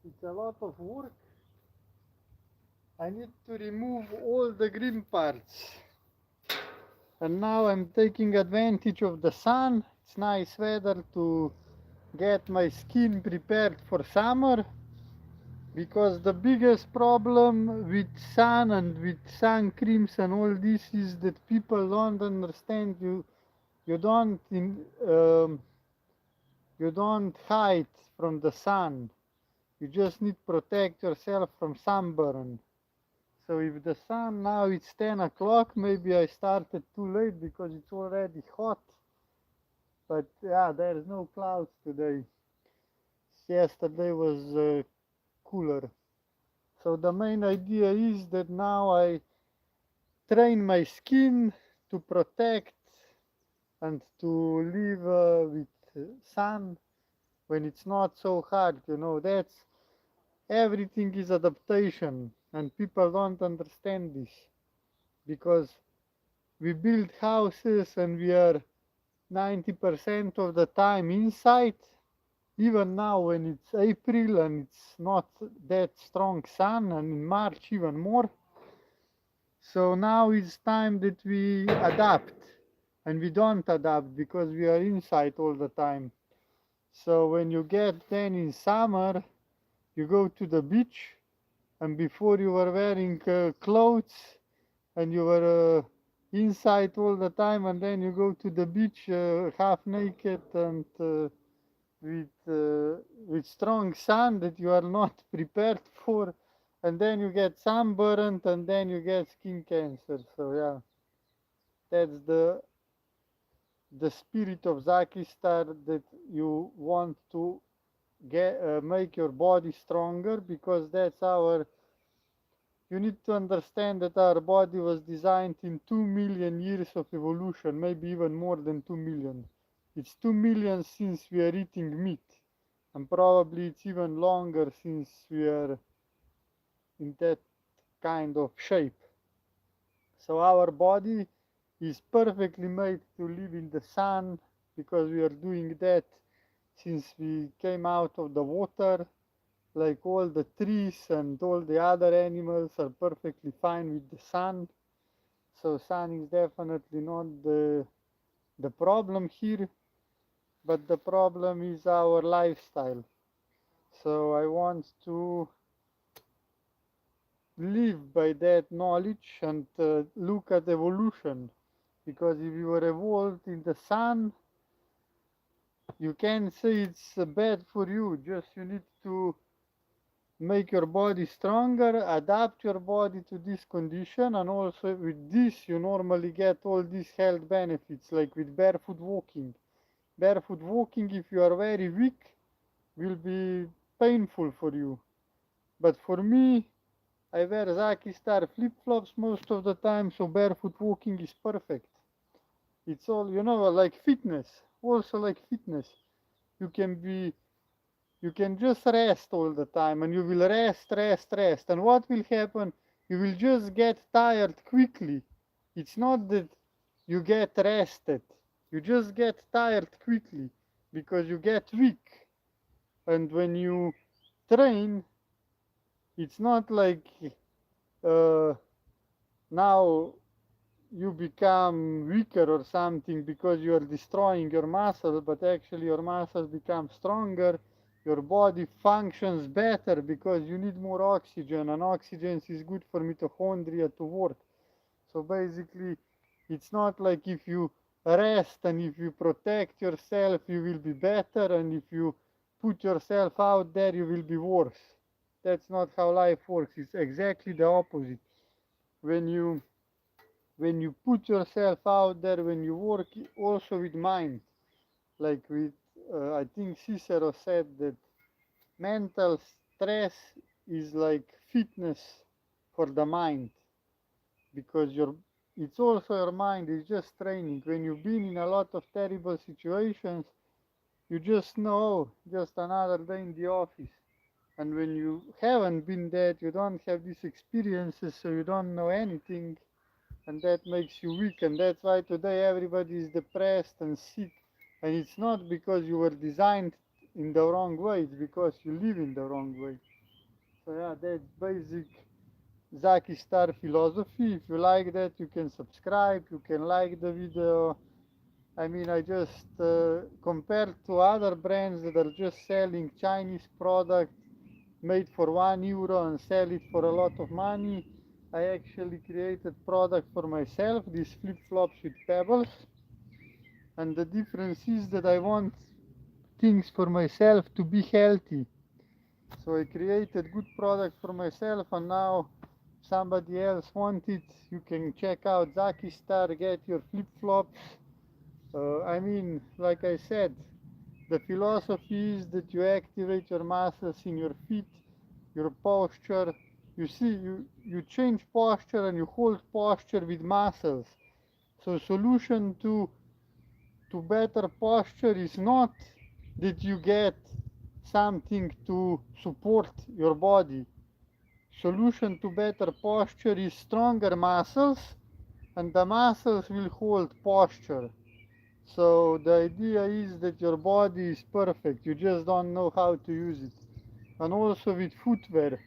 It's a lot of work. I need to remove all the green parts. And now I'm taking advantage of the sun. It's nice weather to get my skin prepared for summer, because the biggest problem with sun and with sun creams and all this is that people don't understand you don't you don't hide from the sun. You just need to protect yourself from sunburn. So if the sun, now it's 10 o'clock, maybe I started too late because it's already hot. But yeah, there's no clouds today. Yesterday was cooler. So the main idea is that now I train my skin to protect and to live with sun when it's not so hard. That's everything is adaptation, and people don't understand this because we build houses and we are 90% of the time inside. Even now when it's April and it's not that strong sun, and in March even more. So now it's time that we adapt, and we don't adapt because we are inside all the time. So when you get then in summer, you go to the beach, and before you were wearing clothes and you were inside all the time, and then you go to the beach half naked and with strong sun that you are not prepared for, and then you get sunburned and then you get skin cancer. So yeah, that's the spirit of Zakistar, that you want to make your body stronger, because that's our. You need to understand that our body was designed in 2 million years of evolution, maybe even more than 2 million. It's 2 million since we are eating meat, and probably it's even longer since we are in that kind of shape. So our body is perfectly made to live in the sun, because we are doing that since we came out of the water. Like all the trees and all the other animals are perfectly fine with the sun. So sun is definitely not the problem here, but the problem is our lifestyle. So I want to live by that knowledge and look at evolution, because if you were evolved in the sun, you can say it's bad for you. Just you need to make your body stronger, adapt your body to this condition, and also with this you normally get all these health benefits, like with barefoot walking. Barefoot walking, if you are very weak, will be painful for you. But for me, I wear Zakistar flip-flops most of the time, so barefoot walking is perfect. It's all, like fitness, also like fitness. You can be You can just rest all the time, and you will rest. And what will happen? You will just get tired quickly. It's not that you get rested. You just get tired quickly because you get weak. And when you train, it's not like uh, now you become weaker or something because you are destroying your muscle, but actually your muscles become stronger. Your body functions better because you need more oxygen, and oxygen is good for mitochondria to work. So basically, it's not like if you rest and if you protect yourself, you will be better, and if you put yourself out there, you will be worse. That's not how life works. It's exactly the opposite. When you when you put yourself out there, when you work also with mind, like with, I think Cicero said that mental stress is like fitness for the mind, because it's also your mind is just training. When you've been in a lot of terrible situations, you just know, just another day in the office. And when you haven't been that, you don't have these experiences, so you don't know anything, and that makes you weak. And that's why today everybody is depressed and sick, and it's not because you were designed in the wrong way, it's because you live in the wrong way. So yeah, that's basic Zakistar philosophy. If you like that, you can subscribe, you can like the video. I mean, I just compared to other brands that are just selling Chinese product made for €1 and sell it for a lot of money. I actually created product for myself, these flip-flops with pebbles. And the difference is that I want things for myself to be healthy. So I created good product for myself, and now somebody else wants it. You can check out Zakistar, get your flip-flops. I mean, like I said, the philosophy is that you activate your muscles in your feet, your posture. You see, you change posture and you hold posture with muscles. So solution to better posture is not that you get something to support your body. Solution to better posture is stronger muscles, and the muscles will hold posture. So the idea is that your body is perfect, you just don't know how to use it. And also with footwear,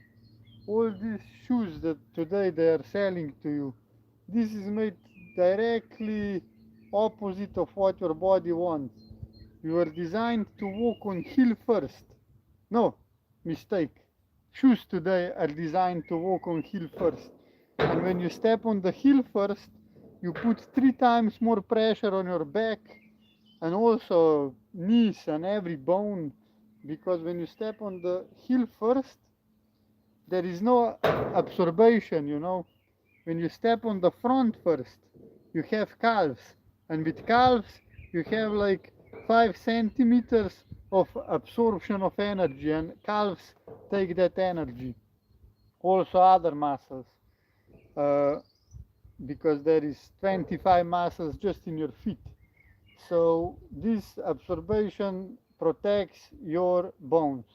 all these shoes that today they are selling to you, this is made directly opposite of what your body wants. You are designed to walk on heel first. No, mistake. Shoes today are designed to walk on heel first. And when you step on the heel first, you put 3 times more pressure on your back and also knees and every bone, because when you step on the heel first, there is no absorption, you know. When you step on the front first, you have calves, and with calves you have like 5 centimeters of absorption of energy, and calves take that energy. Also other muscles, uh, because there is 25 muscles just in your feet. So this absorption protects your bones.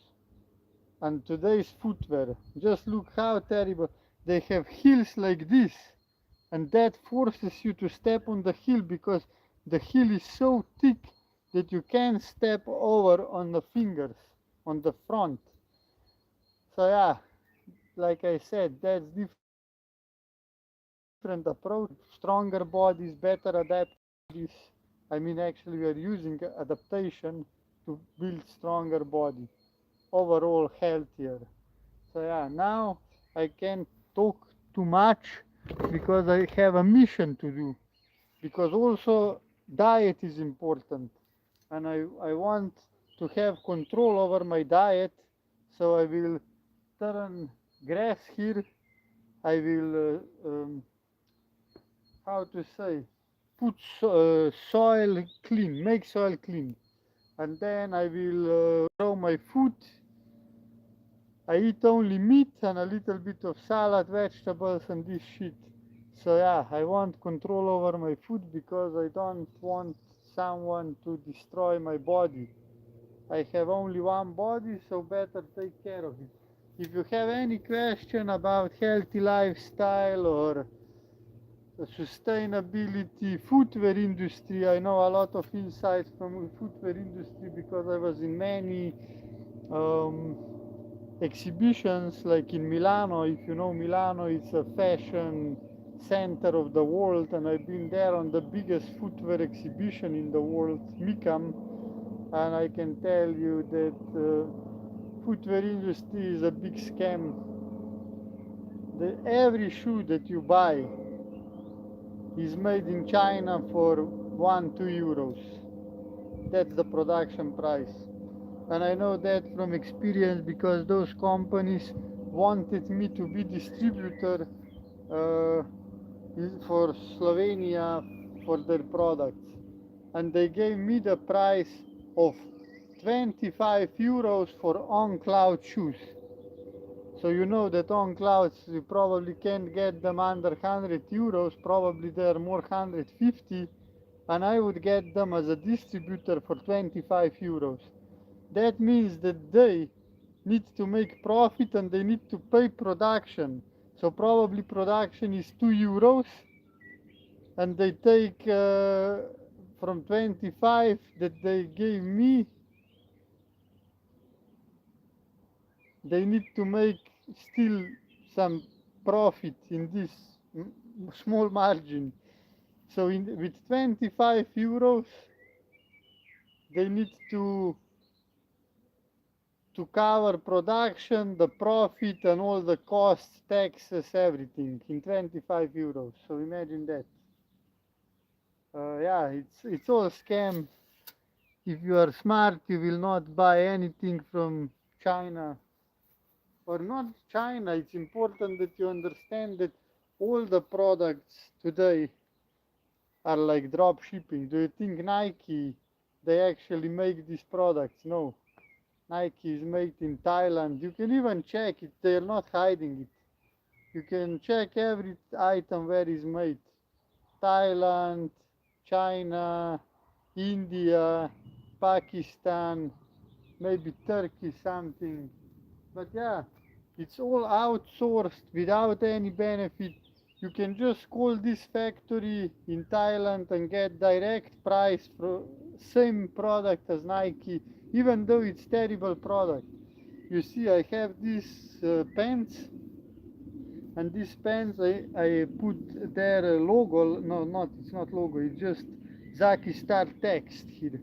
And today's footwear, just look how terrible. They have heels like this, and that forces you to step on the heel because the heel is so thick that you can't step over on the fingers on the front. So yeah, like I said, that's different approach. Stronger bodies, better adapted bodies. I mean, actually, we are using adaptation to build stronger body, overall healthier. So yeah, now I can't talk too much because I have a mission to do. Because also diet is important, and I want to have control over my diet. So I will turn grass here. I will how to say, put soil clean, make soil clean, and then I will grow my food. I eat only meat and a little bit of salad, vegetables, and this shit. So yeah, I want control over my food because I don't want someone to destroy my body. I have only one body, so better take care of it. If you have any question about healthy lifestyle or sustainability, footwear industry, I know a lot of insights from footwear industry because I was in many um, exhibitions like in Milano. If you know Milano, it's a fashion center of the world, and I've been there on the biggest footwear exhibition in the world, MICAM, and I can tell you that footwear industry is a big scam. Every shoe that you buy is made in China for 1-2 euros. That's the production price. And I know that from experience because those companies wanted me to be distributor uh, for Slovenia for their products. And they gave me the price of 25 euros for on-cloud shoes. So you know that on clouds you probably can't get them under 100 euros, probably they're more 150, and I would get them as a distributor for 25 euros. That means that they need to make profit and they need to pay production. So probably production is 2 euros and they take from 25 that they gave me, they need to make still some profit in this small margin. So with 25 euros, they need to cover production, the profit, and all the costs, taxes, everything in 25 euros. So imagine that. Yeah, it's all scam. If you are smart, you will not buy anything from China or not China. It's important that you understand that all the products today are like drop shipping. Do you think Nike, they actually make these products? No. Nike is made in Thailand. You can even check it. They're not hiding it. You can check every item where it's made. Thailand, China, India, Pakistan, maybe Turkey something. But yeah, it's all outsourced without any benefit. You can just call this factory in Thailand and get direct price for same product as Nike, even though it's terrible product. You see, I have these pants, and these pants I put their logo. No, not it's not logo. It's just Zakistar text here.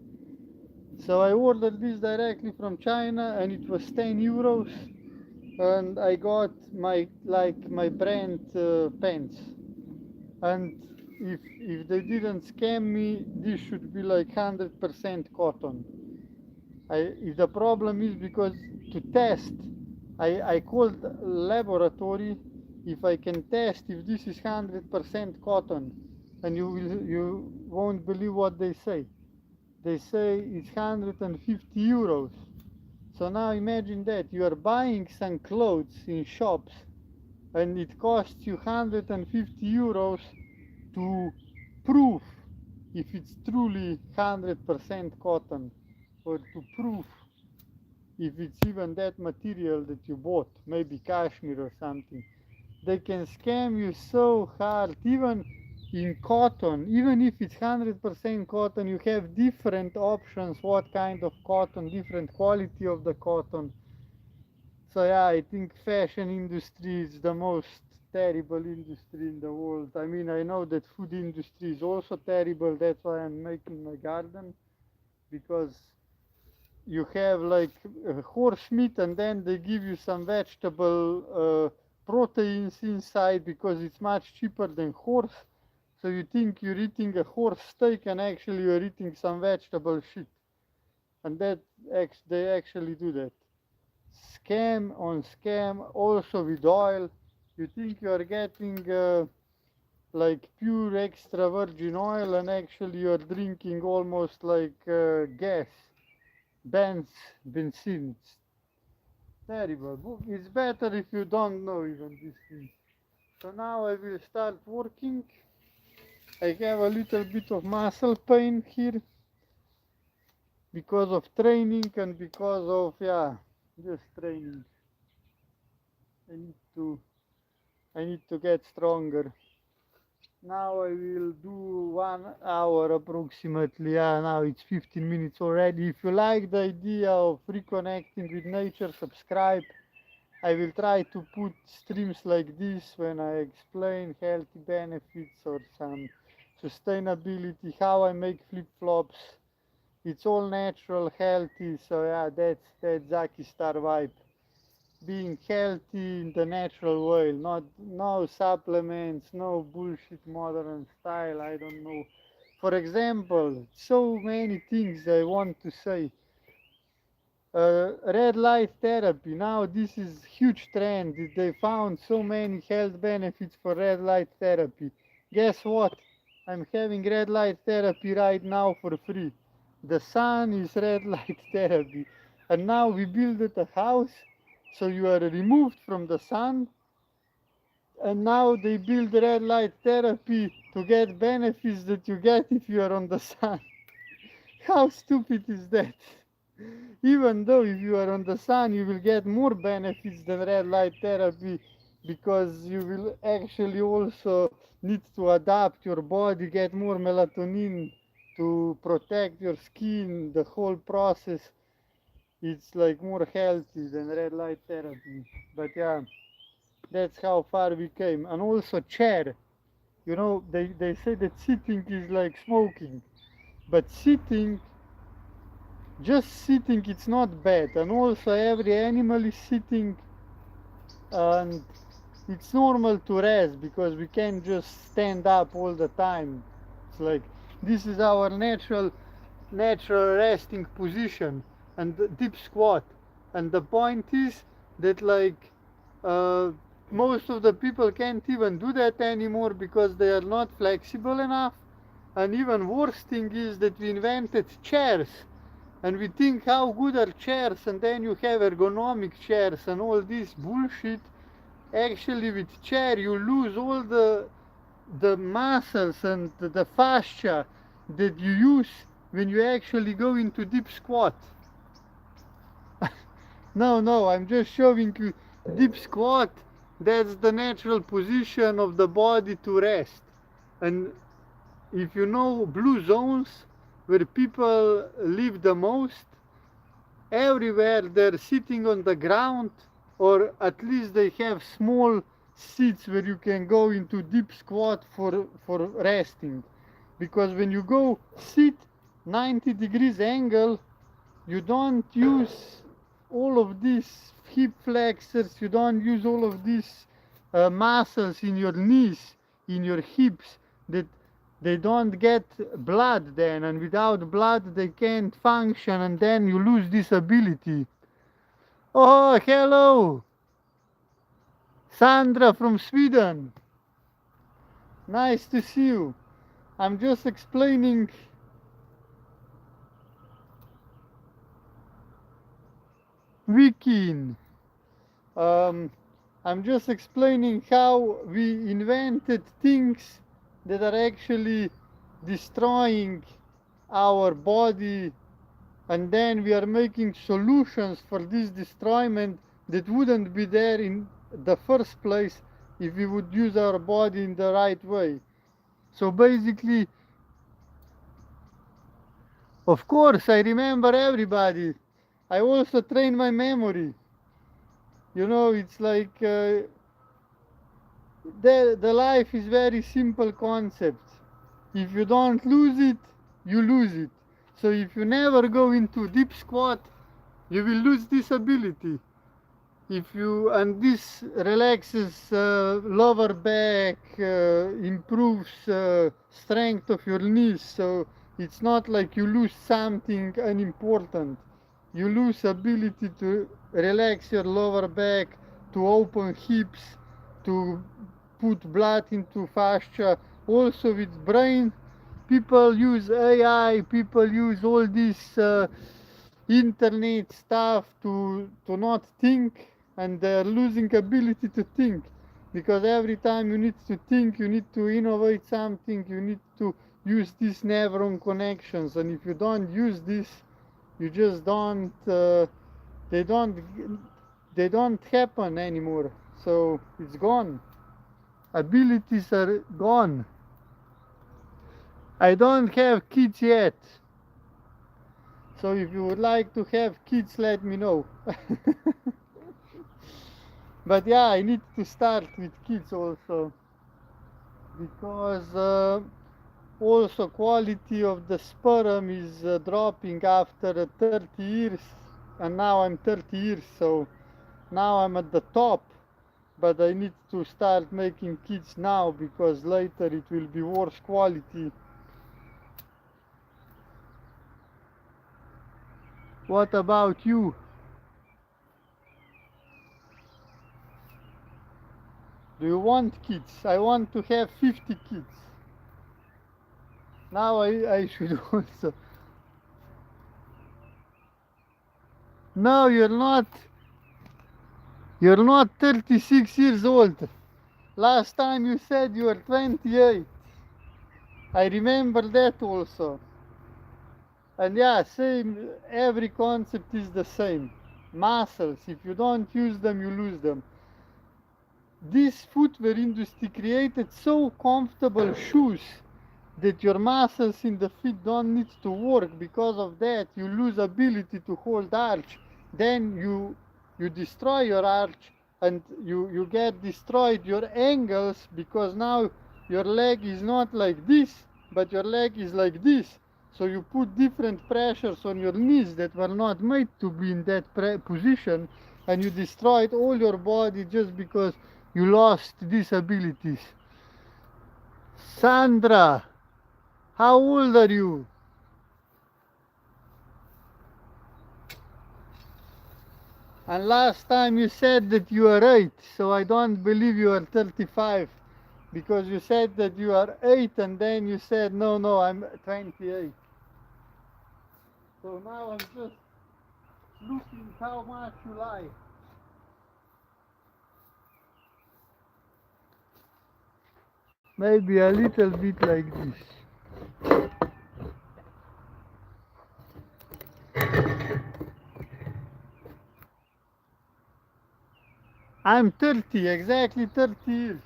So I ordered this directly from China, and it was 10 euros, and I got my brand pants. And if they didn't scam me, this should be like 100% cotton. If the problem is because to test, I called laboratory if I can test if this is 100% cotton, and you won't believe what they say. They say it's 150 euros. So now imagine that you are buying some clothes in shops and it costs you 150 euros to prove if it's truly 100% cotton, or to prove if it's even that material that you bought, maybe cashmere or something. They can scam you so hard, even in cotton. Even if it's 100% cotton, you have different options, what kind of cotton, different quality of the cotton. So yeah, I think fashion industry is the most terrible industry in the world. I mean, I know that food industry is also terrible. That's why I'm making my garden, because you have like horse meat and then they give you some vegetable proteins inside because it's much cheaper than horse. So you think you're eating a horse steak and actually you're eating some vegetable shit. And they actually do that. Scam on scam, also with oil. You think you are getting like pure extra virgin oil and actually you are drinking almost like gas, benzene. It's terrible. It's better if you don't know even these things. So now I will start working. I have a little bit of muscle pain here because of training and because of, yeah, just training. I need to I need to get stronger. Now I will do 1 hour approximately. Yeah, now it's 15 minutes already. If you like the idea of reconnecting with nature, subscribe. I will try to put streams like this when I explain healthy benefits or some sustainability, how I make flip-flops. It's all natural, healthy, so yeah, that's Zakistar vibe. Being healthy in the natural way, not no supplements, no bullshit modern style, I don't know. For example, so many things I want to say. Red light therapy. Now this is huge trend. They found so many health benefits for red light therapy. Guess what? I'm having red light therapy right now for free. The sun is red light therapy. And now we built a house, so you are removed from the sun. And now they build red light therapy to get benefits that you get if you are on the sun. How stupid is that? Even though if you are on the sun, you will get more benefits than red light therapy, because you will actually also need to adapt your body, get more melatonin to protect your skin, the whole process. it's like more healthy than red light therapy. But yeah, that's how far we came. And also chair. You know, they say that sitting is like smoking. But sitting, just sitting, it's not bad. And also every animal is sitting, and it's normal to rest because we can't just stand up all the time. It's like this is our natural resting position, and the deep squat. And the point is that like uh, most of the people can't even do that anymore because they are not flexible enough. And even worse thing is that we invented chairs, and we think how good are chairs, and then you have ergonomic chairs and all this bullshit. Actually, with chair you lose all the muscles and the fascia that you use when you actually go into deep squat. No, I'm just showing you deep squat. That's the natural position of the body to rest. And if you know blue zones where people live the most, everywhere they're sitting on the ground, or at least they have small seats where you can go into deep squat for resting. Because when you go sit 90 degrees angle, you don't use all of these hip flexors, you don't use all of these muscles in your knees, in your hips, that they don't get blood then, and without blood they can't function, and then you lose this ability. Oh, hello, Sandra from Sweden. Nice to see you. I'm just explaining. Wikin. Um, I'm just explaining how we invented things that are actually destroying our body, and then we are making solutions for this destroyment that wouldn't be there in the first place if we would use our body in the right way. So basically, of course, I remember everybody. I also train my memory. You know, it's like the life is very simple concept. If you don't lose it, you lose it. So if you never go into deep squat, you will lose this ability. If you, and this relaxes lower back, improves strength of your knees. So it's not like you lose something unimportant. You lose ability to relax your lower back, to open hips, to put blood into fascia. Also with brain, people use AI, people use all this internet stuff to not think, and they're losing ability to think, because every time you need to think, you need to innovate something, you need to use these neuron connections, and if you don't use this, you just don't they don't they don't happen anymore. So it's gone, abilities are gone. I don't have kids yet, so if you would like to have kids, let me know. But yeah, I need to start with kids also, because also quality of the sperm is dropping after 30 years, and now I'm 30 years, so now I'm at the top. But I need to start making kids now, because later it will be worse quality. What about you? Do you want kids? I want to have 50 kids. Now I should also. No, you're not 36 years old. Last time you said you were 28. I remember that also. And yeah, same, every concept is the same. Muscles, if you don't use them, you lose them. This footwear industry created so comfortable shoes that your muscles in the feet don't need to work. Because of that, you lose ability to hold arch. then you destroy your arch, and you get destroyed your angles, because now your leg is not like this, but your leg is like this. So you put different pressures on your knees that were not made to be in that position, and you destroyed all your body just because you lost these abilities. Sandra, how old are you? And last time you said that you are 8, so I don't believe you are 35, because you said that you are 8 and then you said, no, no, I'm 28. So now I'm just looking how much you lie. Maybe a little bit like this. I'm 30, exactly 30 years.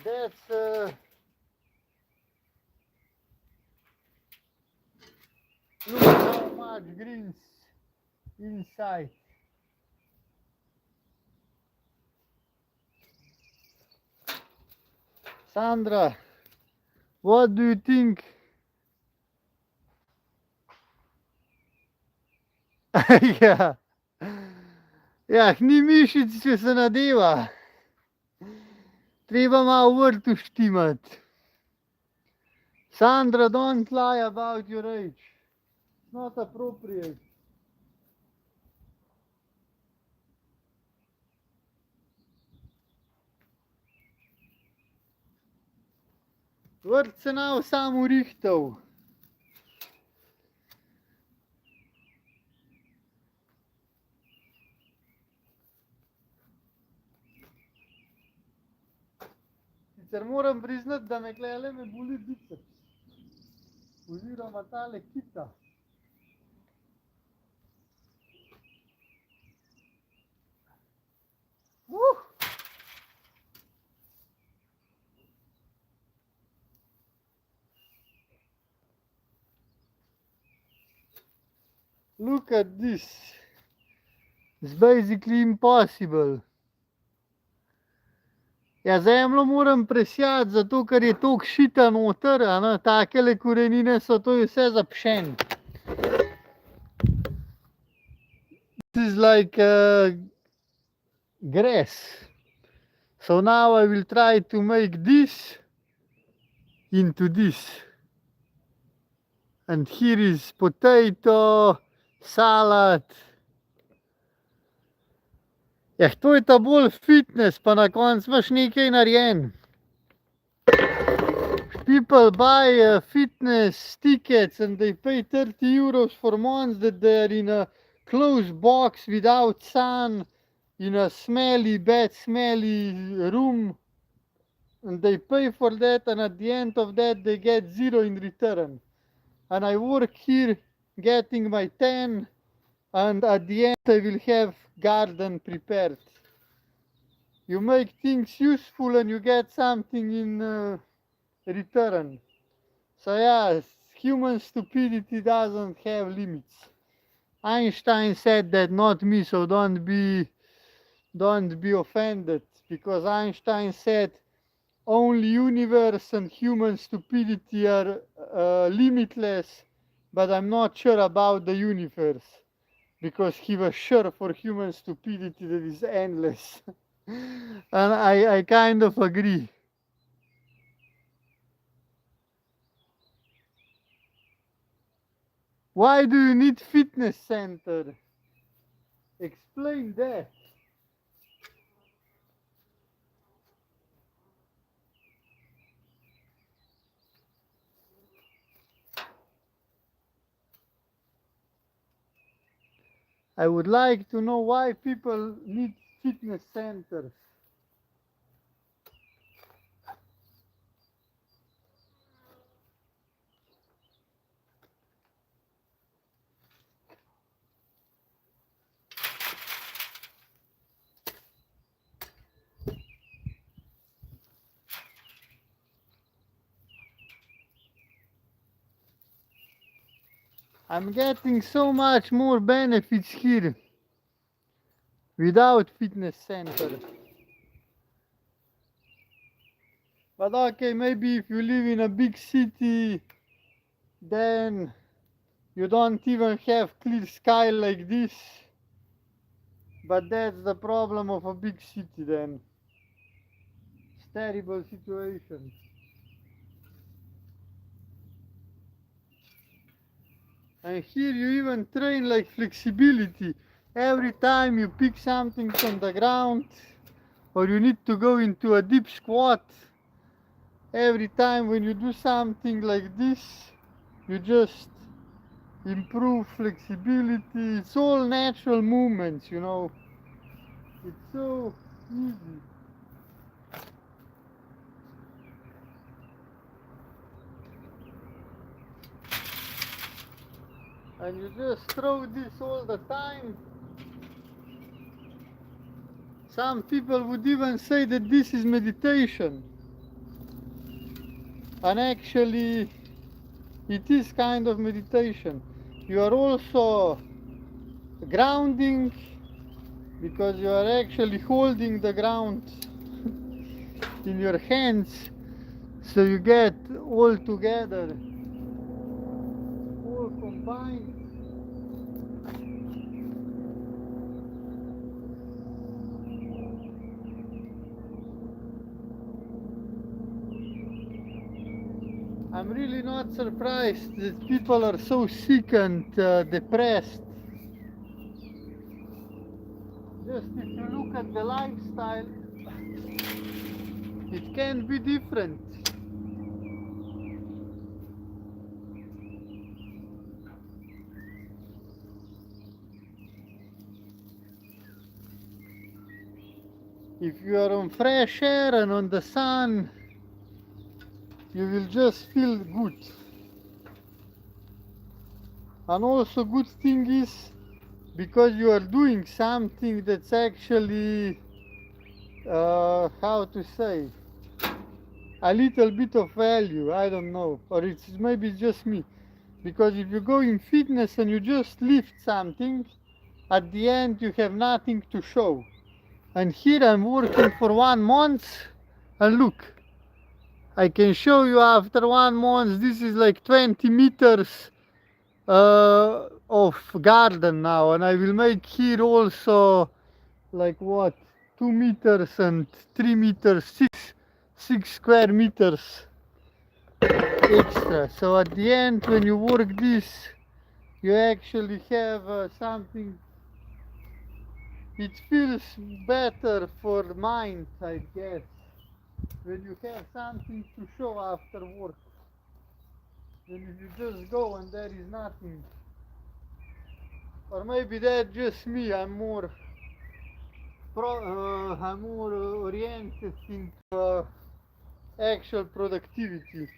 That's look how much greens inside. Sandra, what do you think? Ja. Ja, ni mišic, če se nadeva. Treba malo vrt uštimati. Sandra, don't lie about your age. It's not appropriate. Vrt se nav sam urihtal. Sicer moram priznati, da me klele me boli biceps. Oziroma tale kita. Look at this. It's basically impossible. Ja, zemljo moram presijati, zato ker je toliko šita noter, takele korenine so, to je vse zapšen. This is like grass. So now I will try to make this into this. And here is potato, salad. Ja, to je ta bolj fitness, pa na koncu imaš nekaj narejen. People buy fitness tickets and they pay 30 euros for months that they're in a closed box without sun, in a bad smelly room. And they pay for that, and at the end of that they get 0 in return. And I work here getting my 10, and at the end I will have garden prepared. You make things useful and you get something in return. So yeah, human stupidity doesn't have limits. Einstein said that, not me, so don't be offended, because Einstein said only universe and human stupidity are limitless, but I'm not sure about the universe, because he was sure for human stupidity that is endless. And I kind of agree. Why do you need fitness center? Explain that. I would like to know why people need fitness centers. I'm getting so much more benefits here without fitness center. But okay, maybe if you live in a big city, then you don't even have clear sky like this. But that's the problem of a big city then. It's a terrible situation. And here you even train like flexibility. Every time you pick something from the ground, or you need to go into a deep squat, every time when you do something like this, you just improve flexibility. It's all natural movements, you know. It's so easy. And you just throw this all the time. Some people would even say that this is meditation. And actually, it is kind of meditation. You are also grounding because you are actually holding the ground in your hands, so you get all together, all combined. I'm really not surprised that people are so sick and depressed. Just if you look at the lifestyle, it can be different. If you are on fresh air and on the sun, you will just feel good. And also good thing is, because you are doing something that's actually, how to say, a little bit of value, I don't know, or it's maybe just me. Because if you go in fitness and you just lift something, at the end you have nothing to show. And here I'm working for 1 month, and look, I can show you after 1 month, this is like 20 meters of garden now, and I will make here also like what, 2 meters and 3 meters, 6 square meters extra. So at the end, when you work this, you actually have something. It feels better for the mind, I guess, when you have something to show after work, than if you just go and there is nothing. Or maybe that's just me. I'm more oriented into actual productivity.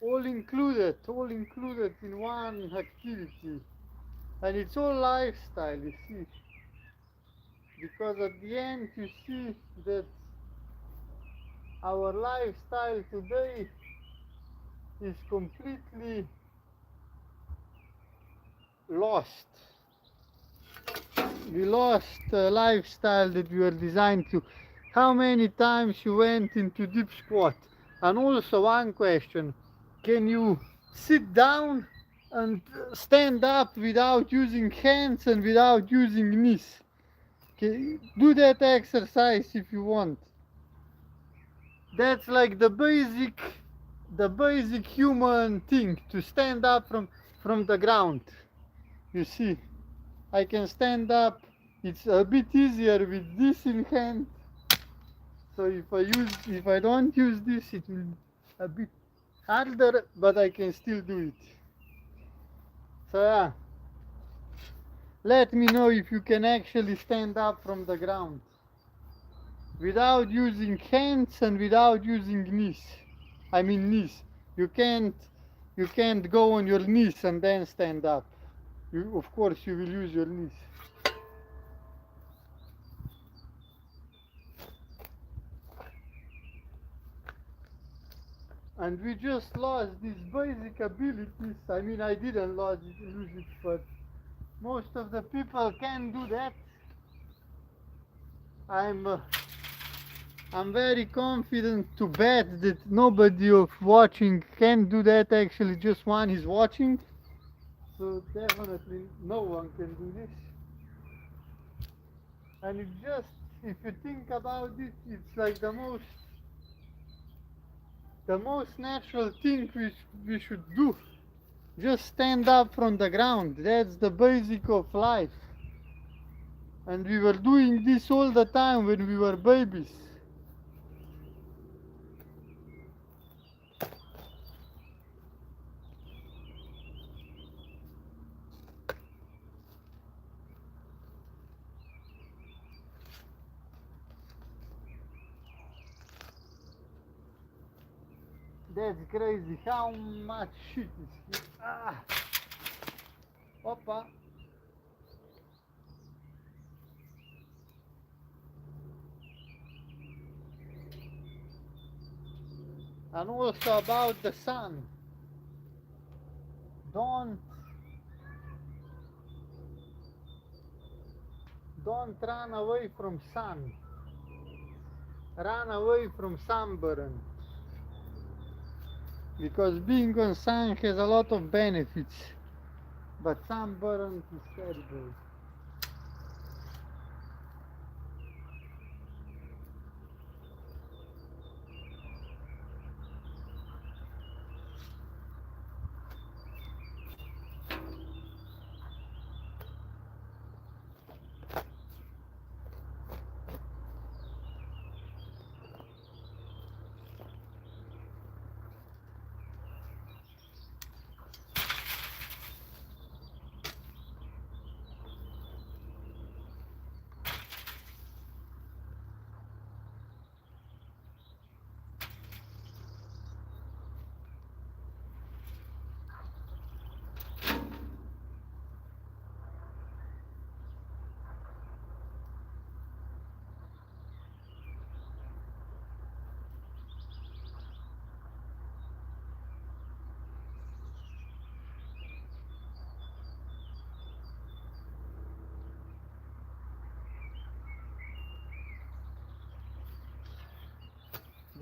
All included in one activity. And it's all lifestyle, you see. Because at the end you see that our lifestyle today is completely lost. We lost a lifestyle that we were designed to. How many times you went into deep squat? And also one question, can you sit down and stand up without using hands and without using knees? Okay, do that exercise if you want. That's like the basic human thing, to stand up from the ground. You see, I can stand up. It's a bit easier with this in hand. So if I don't use this, it will a bit harder, but I can still do it. So yeah, let me know if you can actually stand up from the ground. without using hands and without using knees. I mean knees. You can't go on your knees and then stand up. Of course you will use your knees. And we just lost these basic abilities. I mean, I didn't lose it, but most of the people can do that. I'm very confident to bet that nobody of watching can do that. Actually, just one is watching. So definitely no one can do this. And it just, if you think about it, it's like the most natural thing we should do. Just stand up from the ground. That's the basic of life. And we were doing this all the time when we were babies. That's crazy how much shit is here. Ah. Opa. And also about the sun. Don't run away from sun. Run away from sunburn. Because being on sun has a lot of benefits. But sunburn is terrible.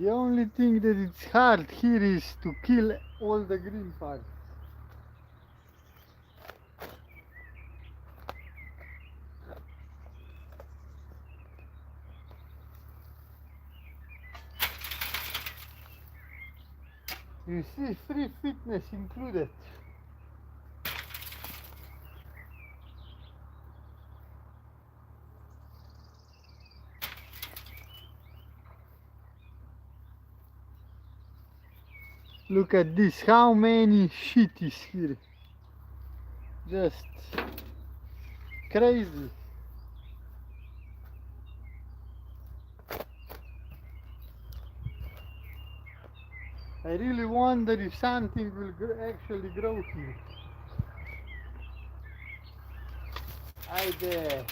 The only thing that it's hard here is to kill all the green parts. You see, free fitness included. Look at this, how many shit is here. Just crazy. I really wonder if something will actually grow here. Hi there.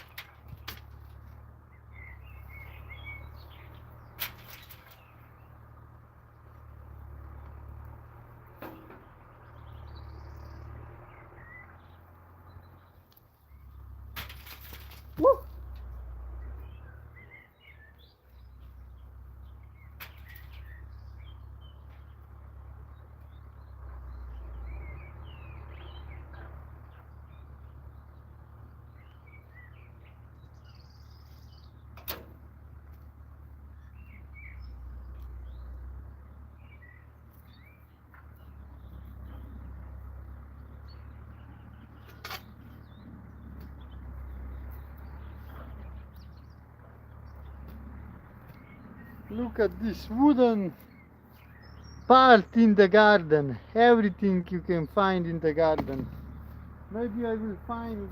Woo! Look at this wooden part in the garden. Everything you can find in the garden. Maybe I will find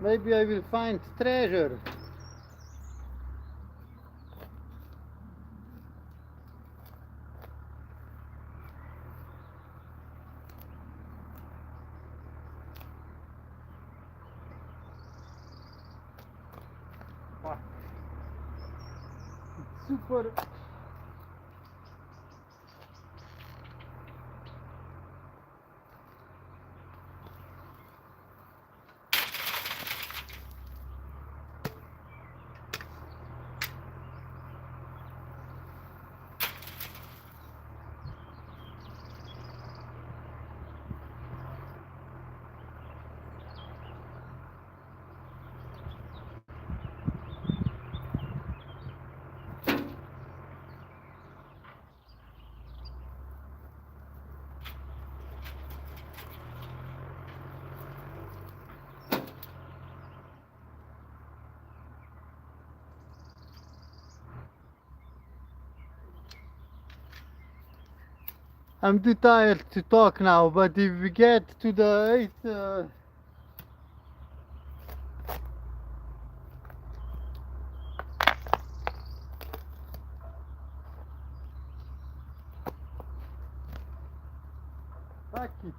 Maybe I will find treasure. Fuck. It's super. I'm too tired to talk now, but if we get to the 8, fuck it.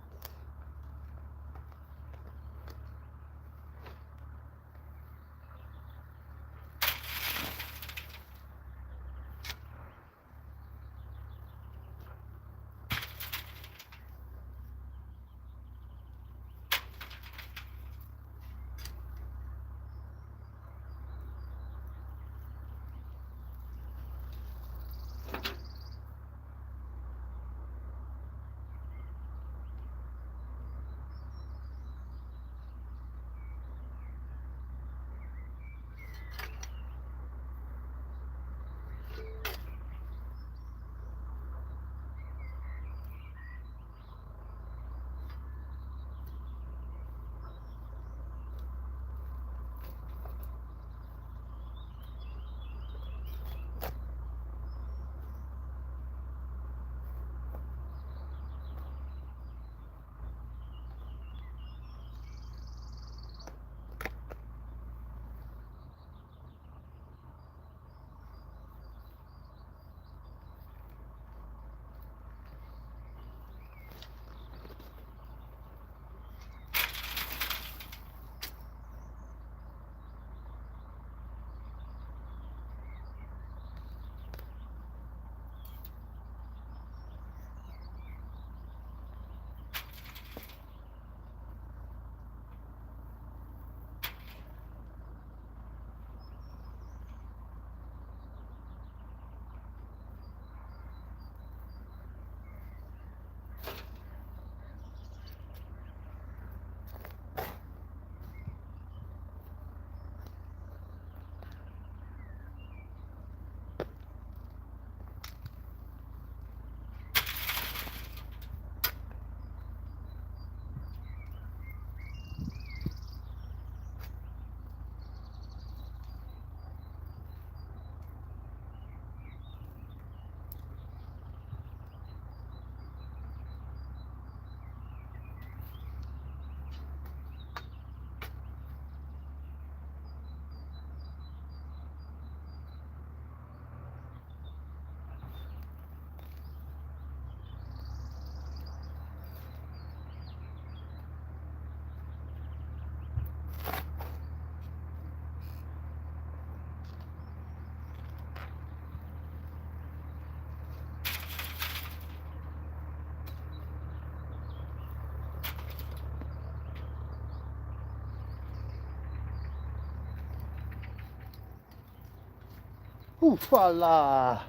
Uffala!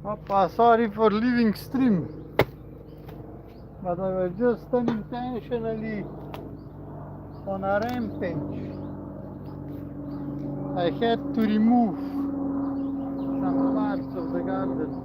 Oppa, sorry for leaving stream, but I was just unintentionally on a rampage. I had to remove some parts of the garden.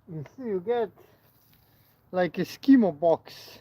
You see, you get like a schemo box.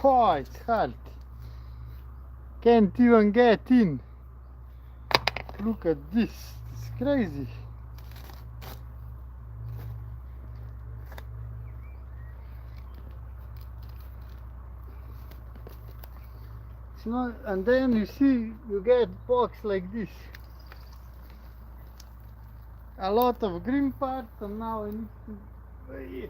Oh, it's hard. Can't even get in. Look at this. It's crazy. It's not, and then you see, you get box like this. A lot of green parts, and now I need to.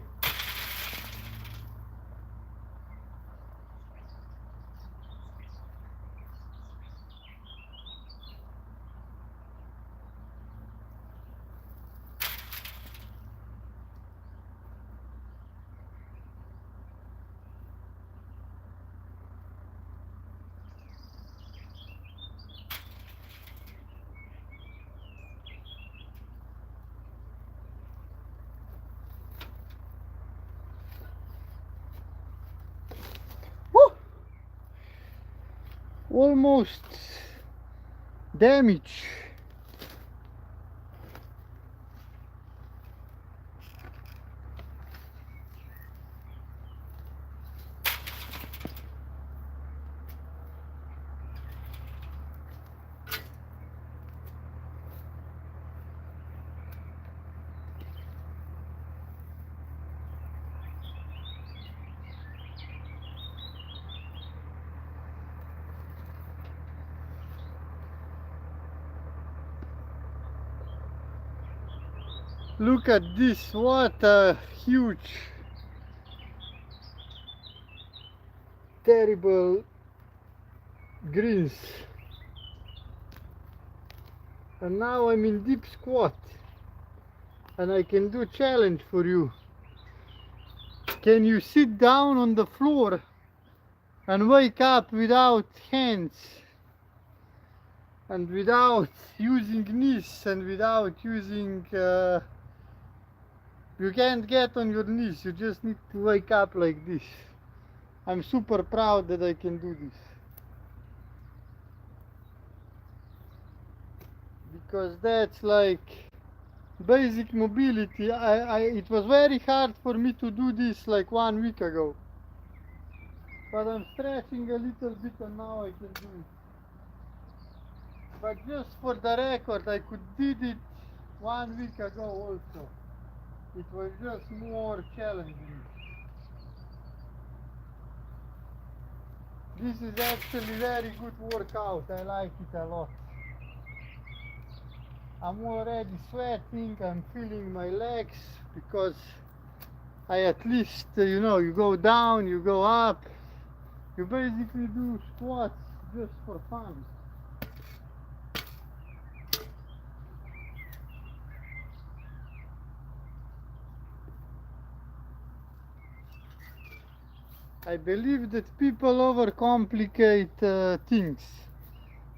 Almost damage. Look at this, what a huge, terrible greens. And now I'm in deep squat. And I can do challenge for you. Can you sit down on the floor and wake up without hands? And without using knees and without using... you can't get on your knees, you just need to wake up like this. I'm super proud that I can do this. Because that's like basic mobility. It was very hard for me to do this like 1 week ago. But I'm stretching a little bit and now I can do it. But just for the record, I could did it 1 week ago also. It was just more challenging. This is actually very good workout. I like it a lot. I'm already sweating, I'm feeling my legs because I at least, you know, you go down, you go up. You basically do squats just for fun. I believe that people overcomplicate things.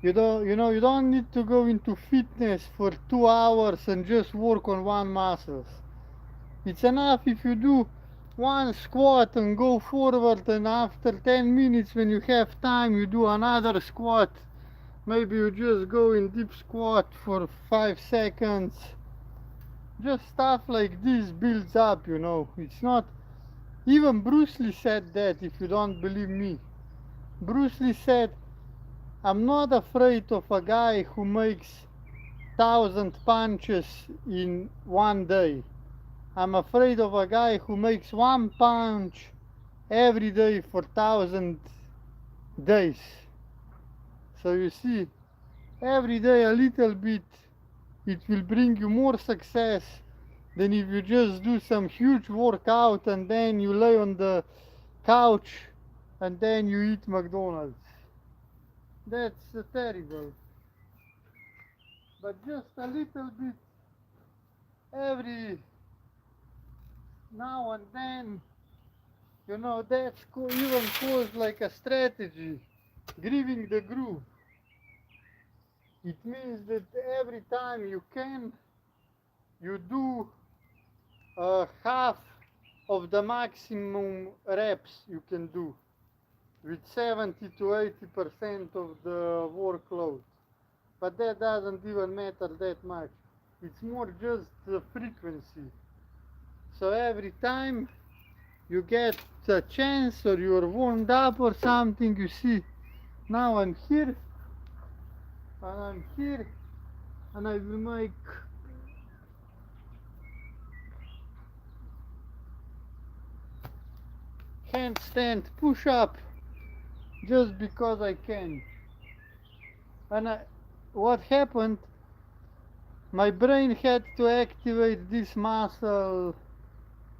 You don't need to go into fitness for 2 hours and just work on one muscle. It's enough if you do one squat and go forward, and after 10 minutes when you have time you do another squat. Maybe you just go in deep squat for 5 seconds. Just stuff like this builds up, you know. It's not... Even Bruce Lee said that, if you don't believe me. Bruce Lee said, I'm not afraid of a guy who makes 1,000 punches in 1 day. I'm afraid of a guy who makes 1 punch every day for 1,000 days. So you see, every day a little bit, it will bring you more success than if you just do some huge workout and then you lay on the couch and then you eat McDonald's. That's terrible. But just a little bit every now and then, you know, that's even called like a strategy, grieving the groove. It means that every time you can, you do half of the maximum reps you can do with 70 to 80% of the workload. But that doesn't even matter that much. It's more just the frequency. So every time you get a chance or you're warmed up or something, you see, now I'm here and I'm here and I will make handstand push-up just because I can. And what happened, my brain had to activate this muscle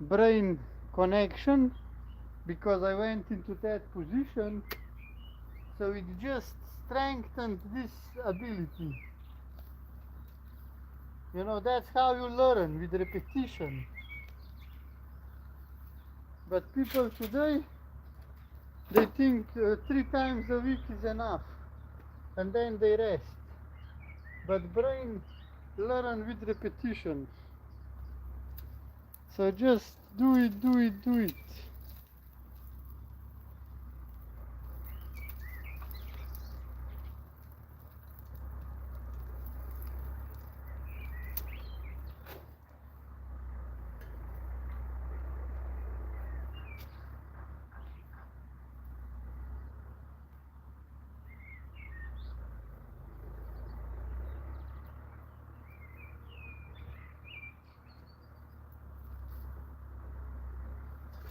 brain connection because I went into that position, so it just strengthened this ability. You know, that's how you learn, with repetition. But people today, they think 3 times a week is enough and then they rest. But brain learn with repetition. So just do it, do it, do it.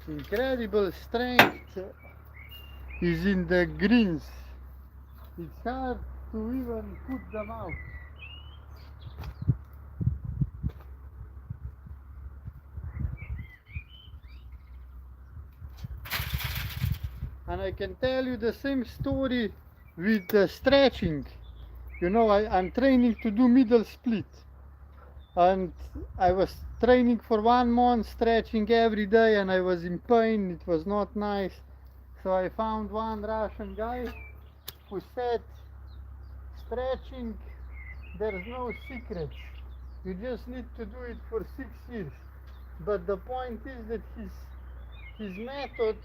Incredible strength is in the greens. It's hard to even put them out. And I can tell you the same story with stretching. You know, I'm training to do middle split. And I was training for 1 month, stretching every day, and I was in pain. It was not nice. So I found one Russian guy who said, stretching, there's no secrets. You just need to do it for 6 years. But the point is that his method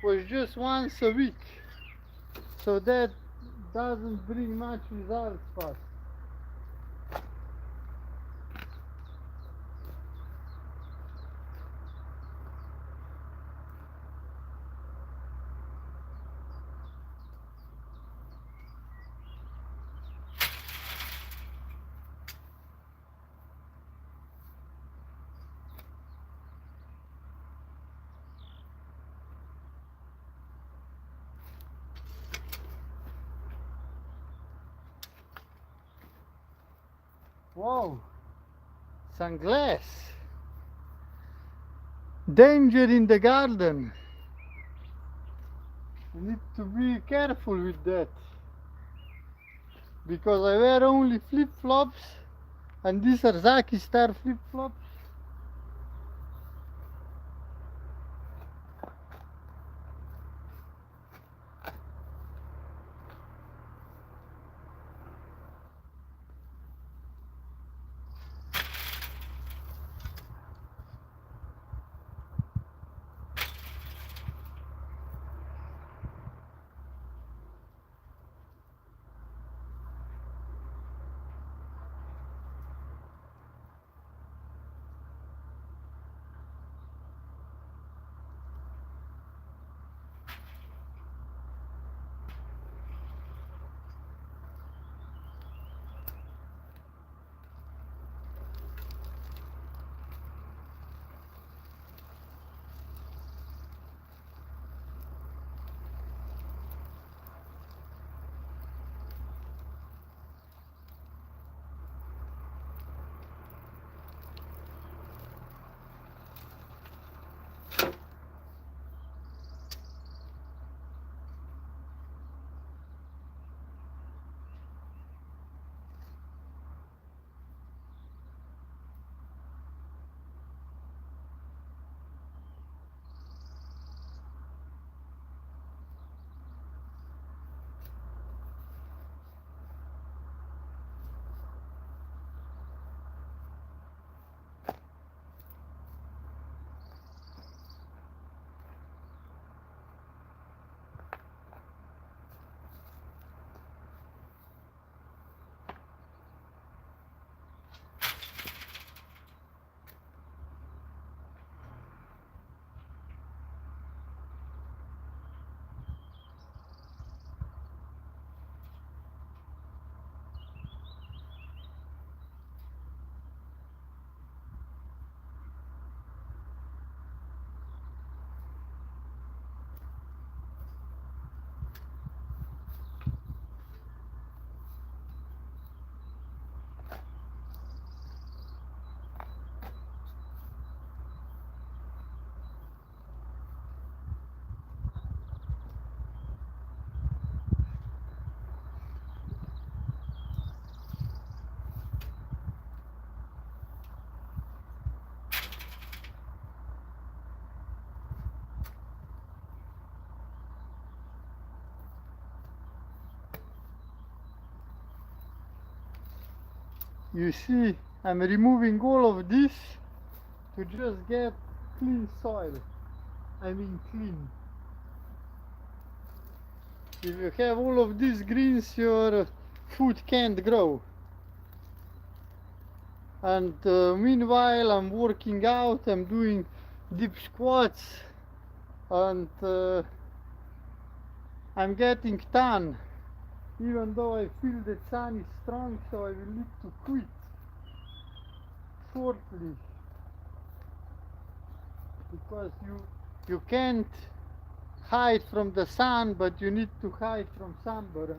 was just once a week. So that doesn't bring much results fast. Whoa, sunglass. Danger in the garden. You need to be careful with that. Because I wear only flip-flops, and these are Zakistar flip-flops. You see, I'm removing all of this to just get clean soil. I mean clean. If you have all of these greens, your food can't grow. And meanwhile, I'm working out, I'm doing deep squats, and I'm getting tan. Even though I feel that sun is strong, so I will need to quit shortly. Because you can't hide from the sun, but you need to hide from sunburn.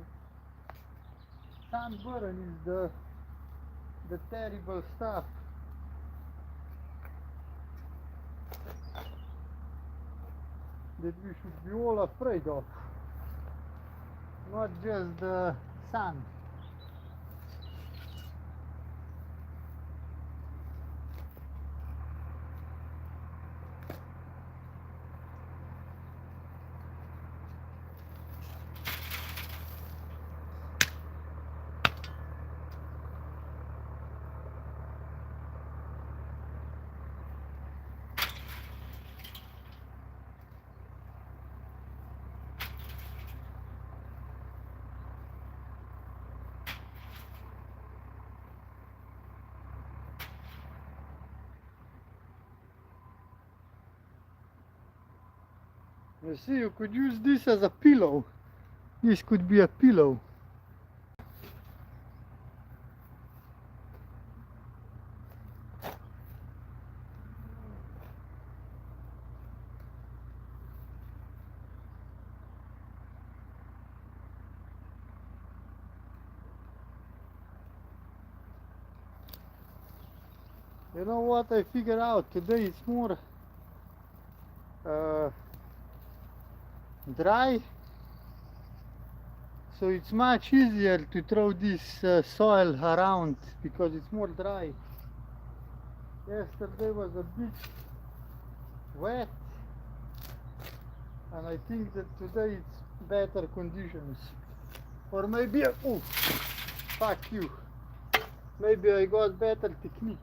Sunburn is the terrible stuff. that we should be all afraid of, not just the sun. You see, you could use this as a pillow. This could be a pillow. You know what I figured out today? It's more dry, so it's much easier to throw this soil around because it's more dry. Yesterday was a bit wet, and I think that today it's better conditions. Or maybe, oh, fuck you, maybe I got better technique.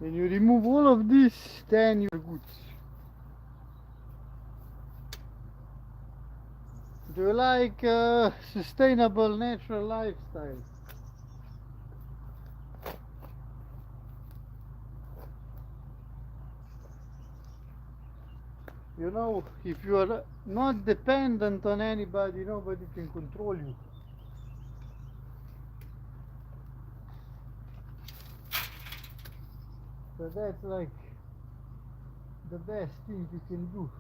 When you remove all of this, then you're good. Do you like sustainable natural lifestyle? You know, if you are not dependent on anybody, nobody can control you. So that's like the best thing you can do.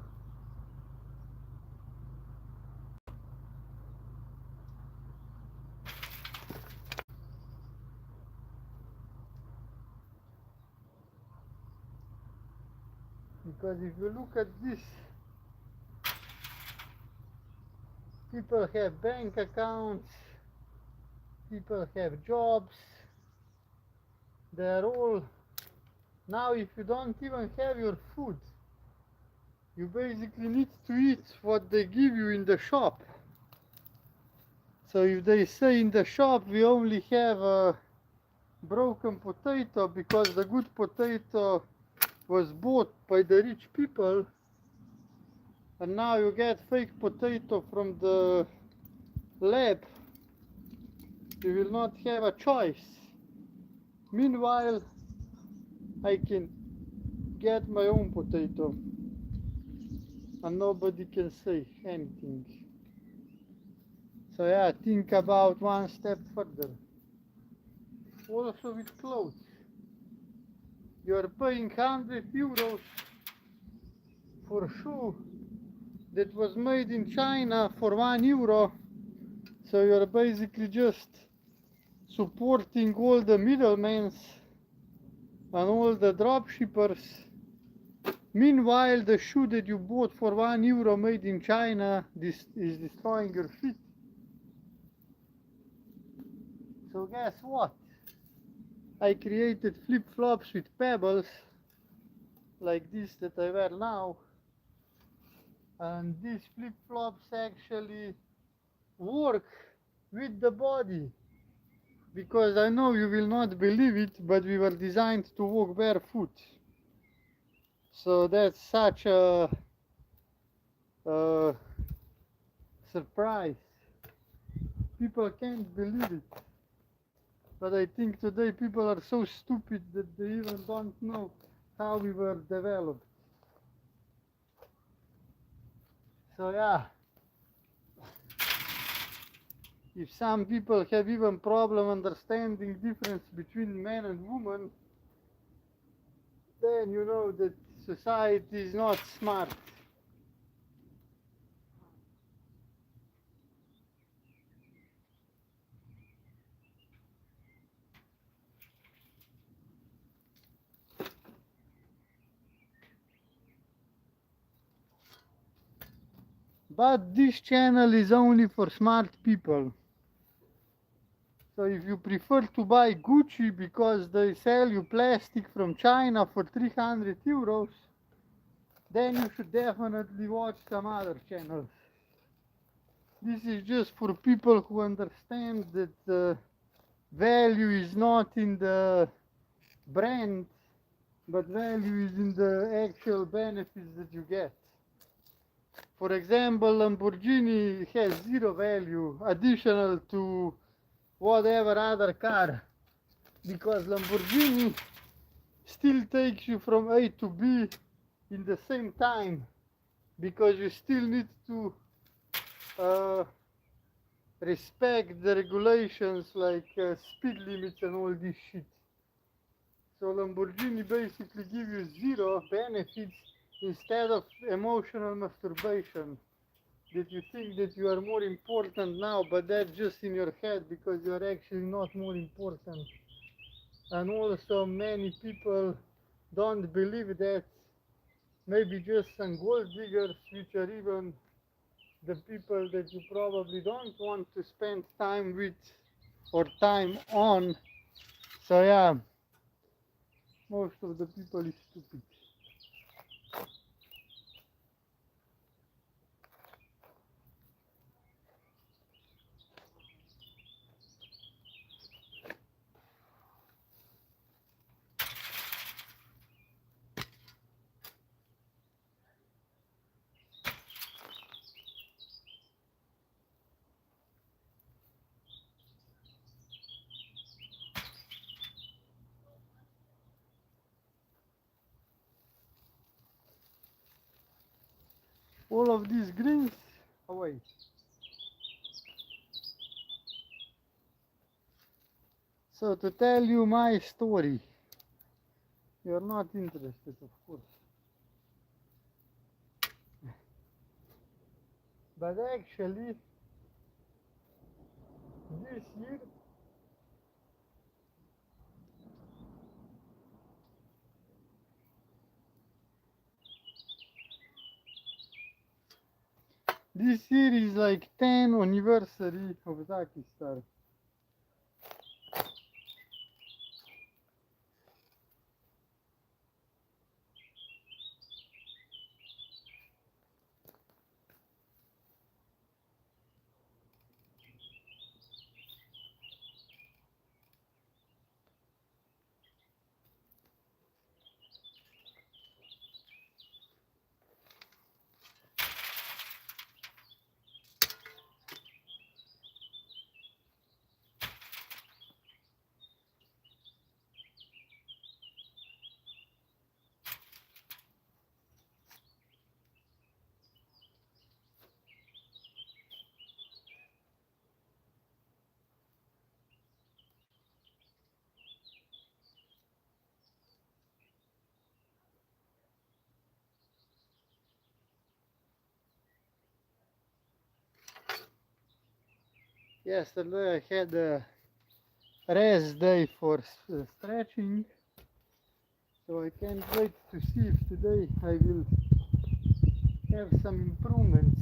Because if you look at this, people have bank accounts, people have jobs, they're all, now if you don't even have your food, you basically need to eat what they give you in the shop. So if they say in the shop we only have a broken potato because the good potato was bought by the rich people, and now you get fake potato from the lab, you will not have a choice. Meanwhile, I can get my own potato and nobody can say anything. So yeah, think about one step further. Also with clothes. You are paying 100 euros for a shoe that was made in China for 1 euro. So you are basically just supporting all the middlemen and all the drop shippers. Meanwhile, the shoe that you bought for 1 euro made in China is destroying your feet. So guess what? I created flip-flops with pebbles like this that I wear now, and these flip-flops actually work with the body, because I know you will not believe it, but we were designed to walk barefoot. So that's such a surprise. People can't believe it. But I think today people are so stupid that they even don't know how we were developed. So yeah, if some people have even problem understanding difference between man and woman, then you know that society is not smart. But this channel is only for smart people. So if you prefer to buy Gucci because they sell you plastic from China for 300 euros, then you should definitely watch some other channels. This is just for people who understand that the value is not in the brand, but value is in the actual benefits that you get. For example, Lamborghini has zero value additional to whatever other car, because Lamborghini still takes you from A to B in the same time, because you still need to respect the regulations like speed limits and all this shit. So Lamborghini basically give you zero benefits instead of emotional masturbation. That you think that you are more important now, but that's just in your head because you are actually not more important. And also many people don't believe that. Maybe just some gold diggers, which are even the people that you probably don't want to spend time with or time on. So yeah, most of the people is stupid. All of these greens away. So to tell you my story, you're not interested, of course. But actually, this year, is like 10th anniversary of Zakistar. Yesterday I had a rest day for stretching, so I can't wait to see if today I will have some improvements.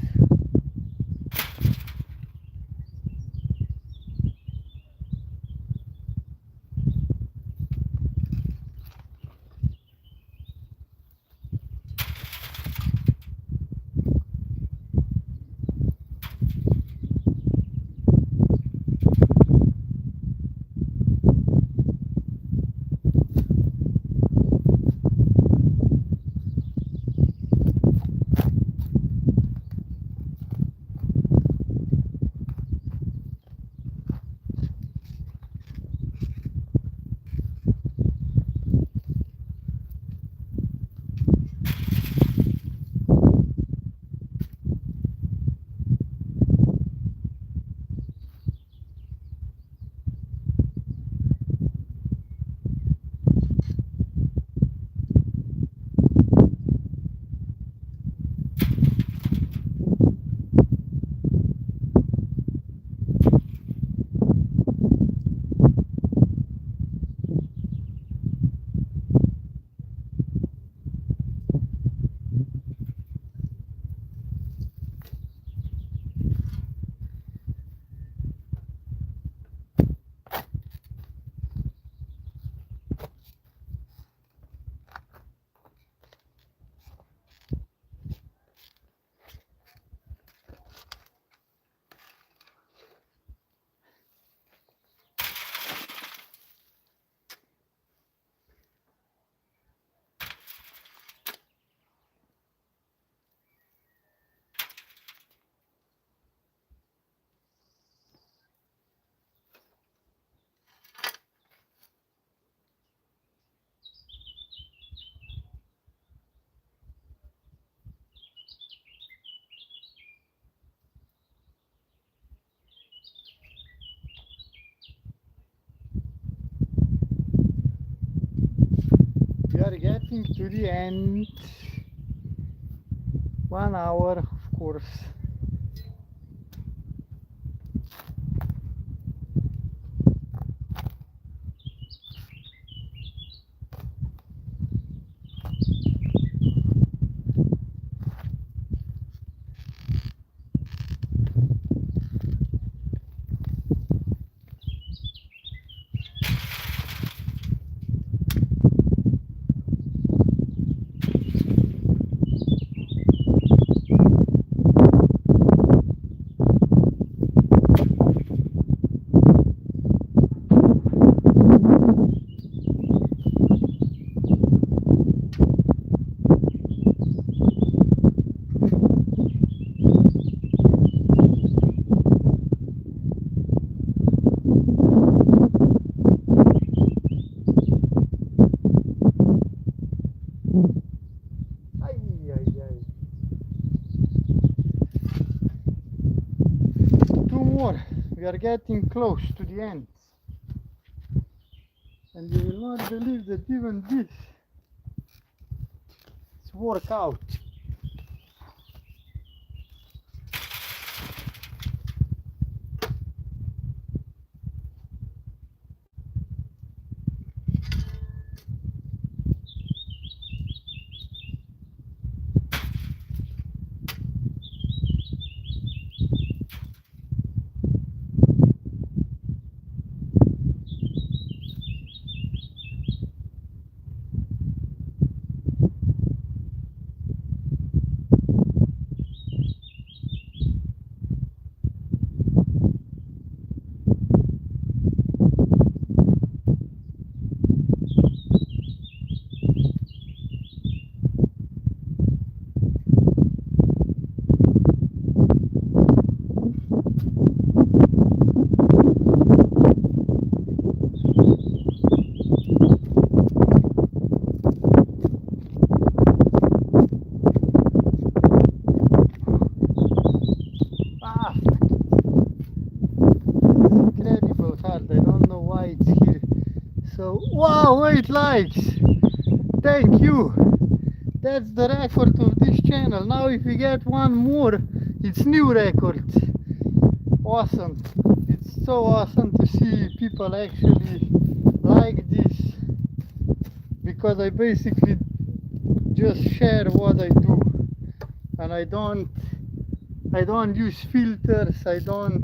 are getting to the end. 1 hour, of course. Two more. We are getting close to the end. And you will not believe that even this is workout. Incredible hard. I don't know why it's here. So, wow, 8 likes. Thank you. That's the record of this channel. Now if we get one more, it's new record. Awesome. It's so awesome to see people actually like this, because I basically just share what I do, and I don't use filters, I don't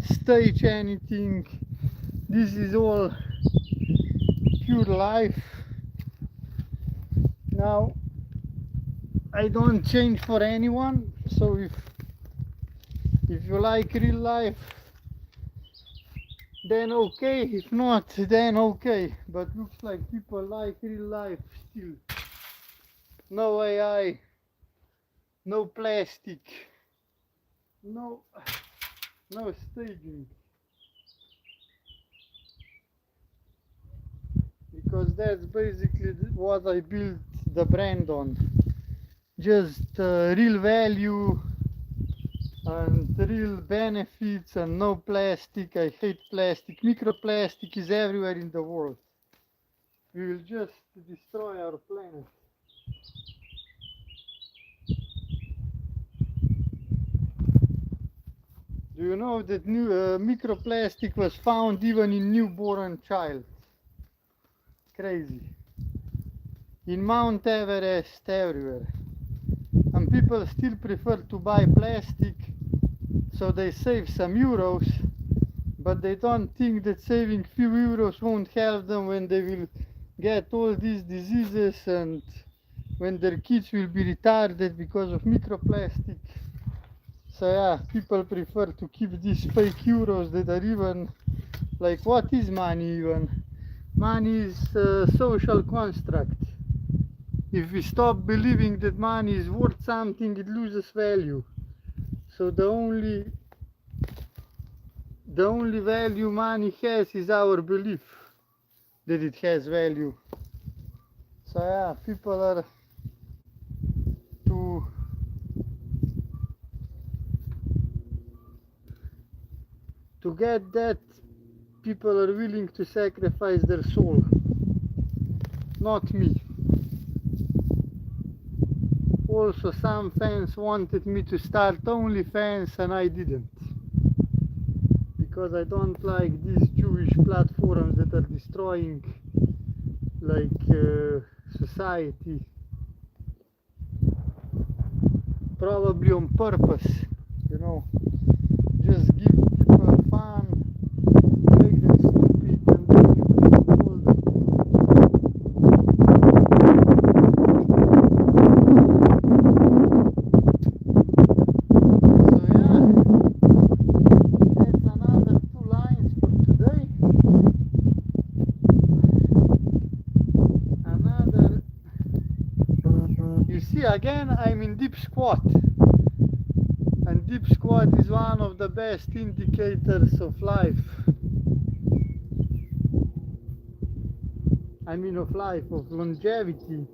stage anything. This is all pure life. Now I don't change for anyone, so if you like real life, then okay. If not, then okay. But looks like people like real life still. No AI, no plastic, no staging, because that's basically what I built the brand on. Just real value and real benefits and no plastic. I hate plastic. Microplastic is everywhere in the world. We will just destroy our planet. Do you know that new microplastic was found even in newborn child? Crazy. In Mount Everest, everywhere. And people still prefer to buy plastic, so they save some euros, but they don't think that saving few euros won't help them when they will get all these diseases and when their kids will be retarded because of microplastic. So yeah, people prefer to keep these fake euros that are even, like, what is money even? Money is a social construct. If we stop believing that money is worth something, it loses value. So the only value money has is our belief that it has value. So yeah, people are to get that, people are willing to sacrifice their soul. not me. Also, some fans wanted me to start OnlyFans and I didn't. Because I don't like these Jewish platforms that are destroying society. Probably on purpose, you know. Just give people fun, make them stupid, and then you control them. So yeah, that's another 2 lines for today. Another. You see, again I'm in deep squat. And deep squat is one of the best indicators of life. I mean of life, of longevity.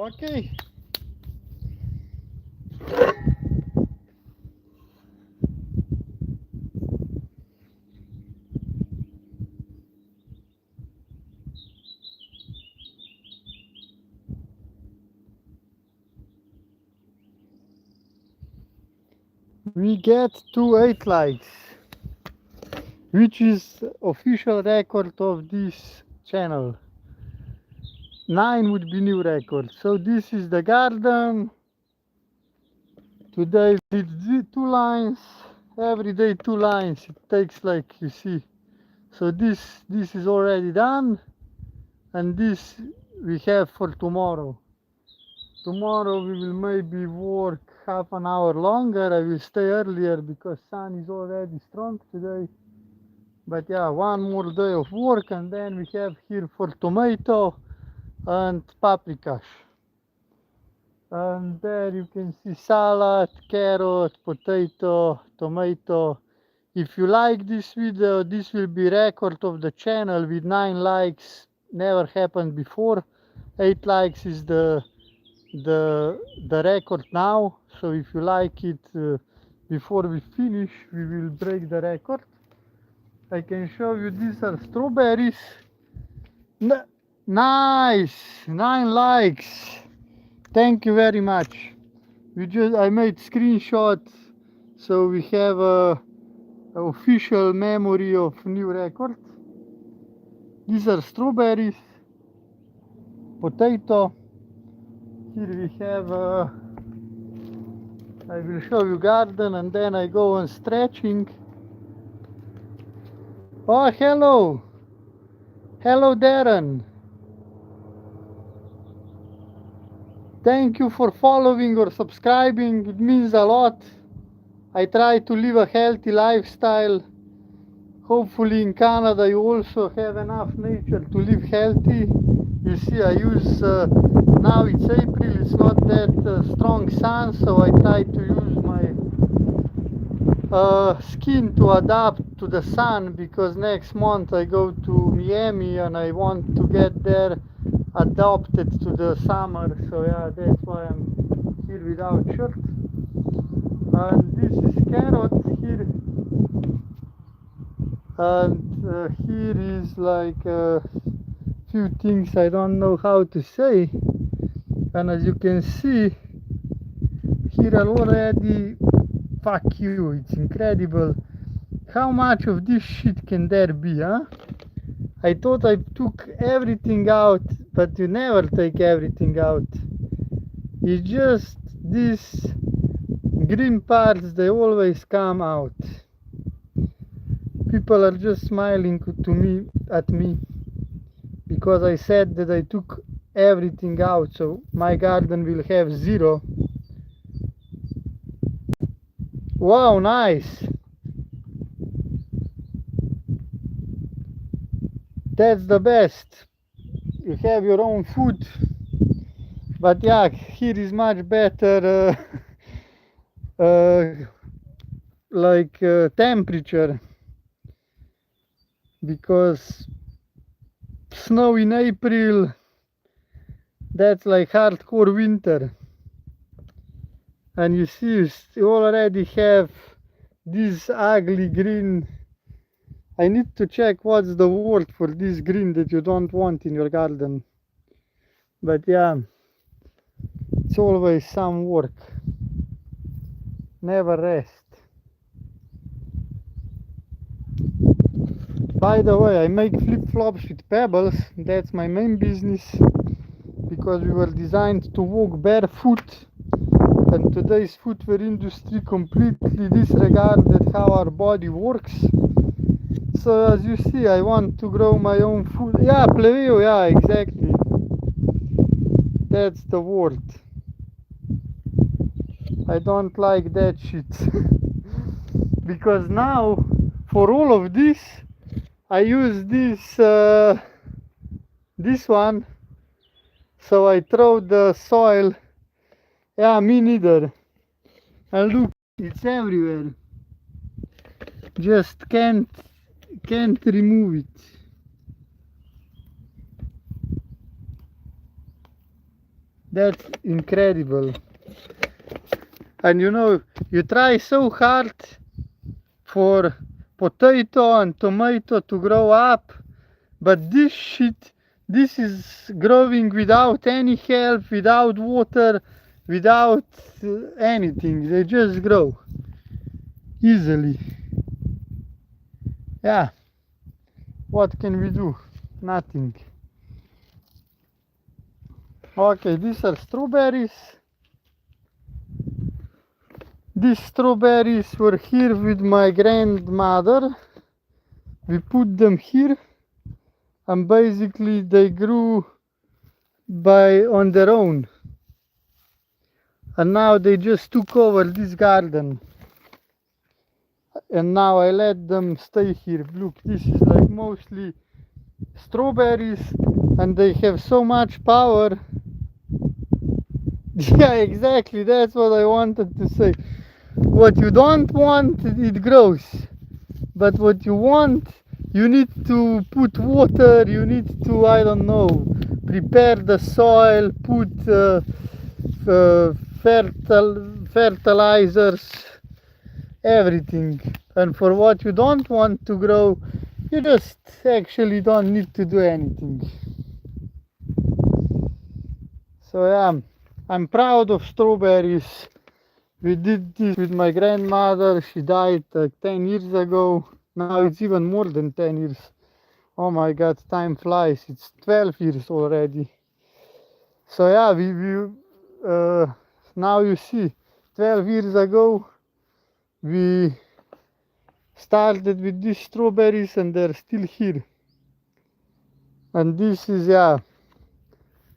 Okay. We get to 8 likes, which is official record of this channel. 9 would be new record. So this is the garden. Today we did 2 lines. Every day 2 lines. It takes, like you see. So this is already done, and this we have for tomorrow. Tomorrow we will maybe work half an hour longer. I will stay earlier because sun is already strong today. But yeah, one more day of work, and then we have here for tomato and paprika. And there you can see salad, carrot, potato, tomato. If you like this video, this will be record of the channel with 9 likes. Never happened before. 8 likes is the record now. So if you like it before we finish, we will break the record. I can show you, these are strawberries. Nice, 9 likes. Thank you very much. I made screenshot, so we have a official memory of new record. These are strawberries, potato. Here we have I will show you garden, and then I go on stretching. Oh, hello Darren. Thank you for following or subscribing. It means a lot. I try to live a healthy lifestyle. Hopefully in Canada you also have enough nature to live healthy. You see, I use, now it's April, it's not that strong sun, so I try to use my skin to adapt to the sun, because next month I go to Miami and I want to get there adapted to the summer. So yeah, that's why I'm here without shirt. And this is carrot here, and here is like a few things I don't know how to say. And as you can see here already, fuck you, it's incredible how much of this shit can there be, huh? I thought I took everything out, but you never take everything out. It's just these green parts, they always come out. People are just smiling to me at me because I said that I took everything out, so my garden will have zero. Wow, nice. That's the best. You have your own food. But yeah, here is much better like temperature, because snow in April, that's like hardcore winter. And you see, you already have this ugly green. I need to check what's the word for this green that you don't want in your garden. But yeah, it's always some work. Never rest. By the way, I make flip-flops with pebbles. That's my main business, because we were designed to walk barefoot, and today's footwear industry completely disregarded how our body works. So as you see, I want to grow my own food. Yeah, plebeo, yeah, exactly. That's the word. I don't like that shit. Because now, for all of this, I use this one, so I throw the soil. Yeah, me neither. And look, it's everywhere. Just can't remove it. That's incredible. And you know, you try so hard for potato and tomato to grow up, but this shit, this is growing without any help, without water, without anything. They just grow easily. Yeah, what can we do? Nothing. Okay, these are strawberries. These strawberries were here with my grandmother. We put them here, and basically they grew on their own. And now they just took over this garden. And now I let them stay here. Look, this is like mostly strawberries, and they have so much power. Yeah, exactly, that's what I wanted to say. What you don't want, it grows. But what you want, you need to put water, you need to, I don't know, prepare the soil, put fertilizers, everything. And for what you don't want to grow, you just actually don't need to do anything. So yeah, I'm proud of strawberries. We did this with my grandmother. She died 10 years ago. Now it's even more than 10 years. Oh my god, time flies. It's 12 years already. So yeah, now you see, 12 years ago we started with these strawberries, and they're still here. And this is, yeah,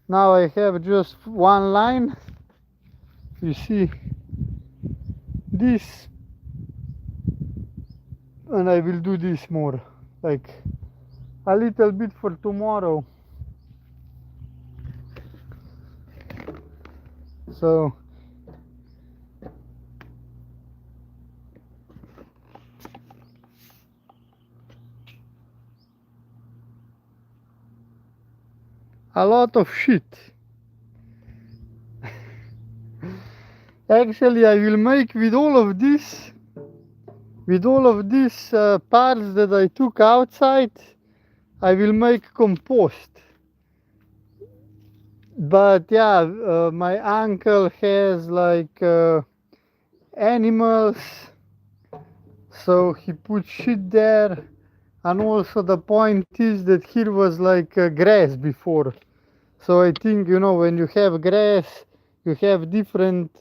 now I have just one line. You see this, and I will do this more, like a little bit for tomorrow. So a lot of shit. Actually, I will make with all of this, parts that I took outside, I will make compost. But yeah, my uncle has like animals, so he put shit there. And also the point is that here was like grass before. So I think, you know, when you have grass, you have different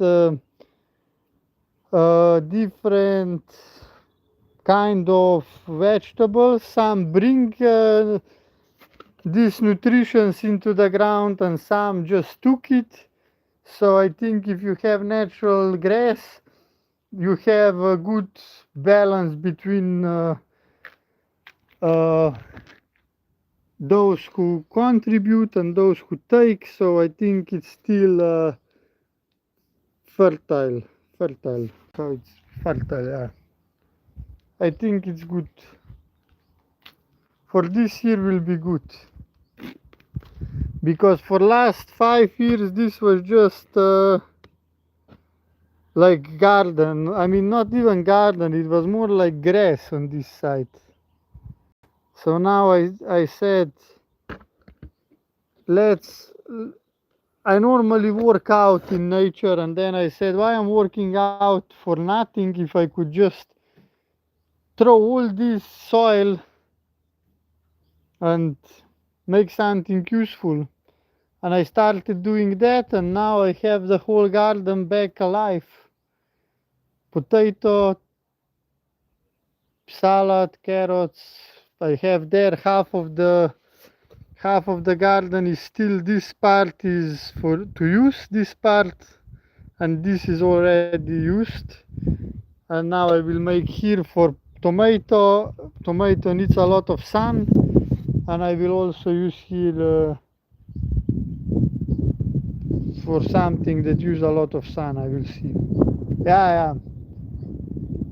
kind of vegetables. Some bring these nutritions into the ground and some just took it. So I think if you have natural grass, you have a good balance between uh, those who contribute and those who take. So I think it's still fertile. Fertile. So it's fertile, yeah. I think it's good. For this year will be good. Because for last 5 years this was just like garden. I mean, not even garden, it was more like grass on this side. So now I said, let's, I normally work out in nature, and then I said, why I'm working out for nothing if I could just throw all this soil and make something useful. And I started doing that, and now I have the whole garden back alive. Potato, salad, carrots. I have there half of the garden is still, this part is for to use this part, and this is already used. And now I will make here for tomato. Tomato needs a lot of sun, and I will also use here for something that use a lot of sun. I will see. Yeah,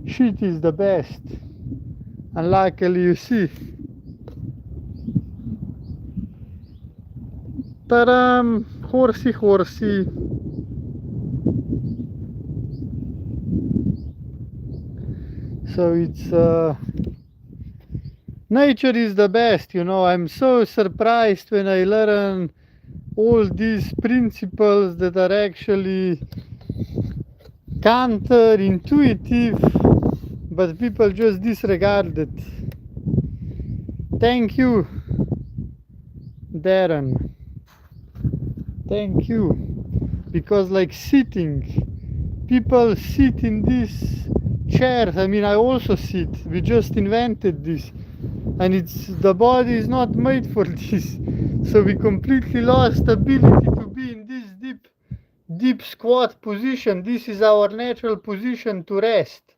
shit is the best. And luckily, you see, ta-dam, horsey. So it's nature is the best, you know. I'm so surprised when I learn all these principles that are actually counterintuitive, but people just disregard it. Thank you, Darren. Thank you. Because like sitting, people sit in these chairs. I mean, I also sit. We just invented this, and the body is not made for this. So we completely lost ability to be in this deep squat position. This is our natural position to rest,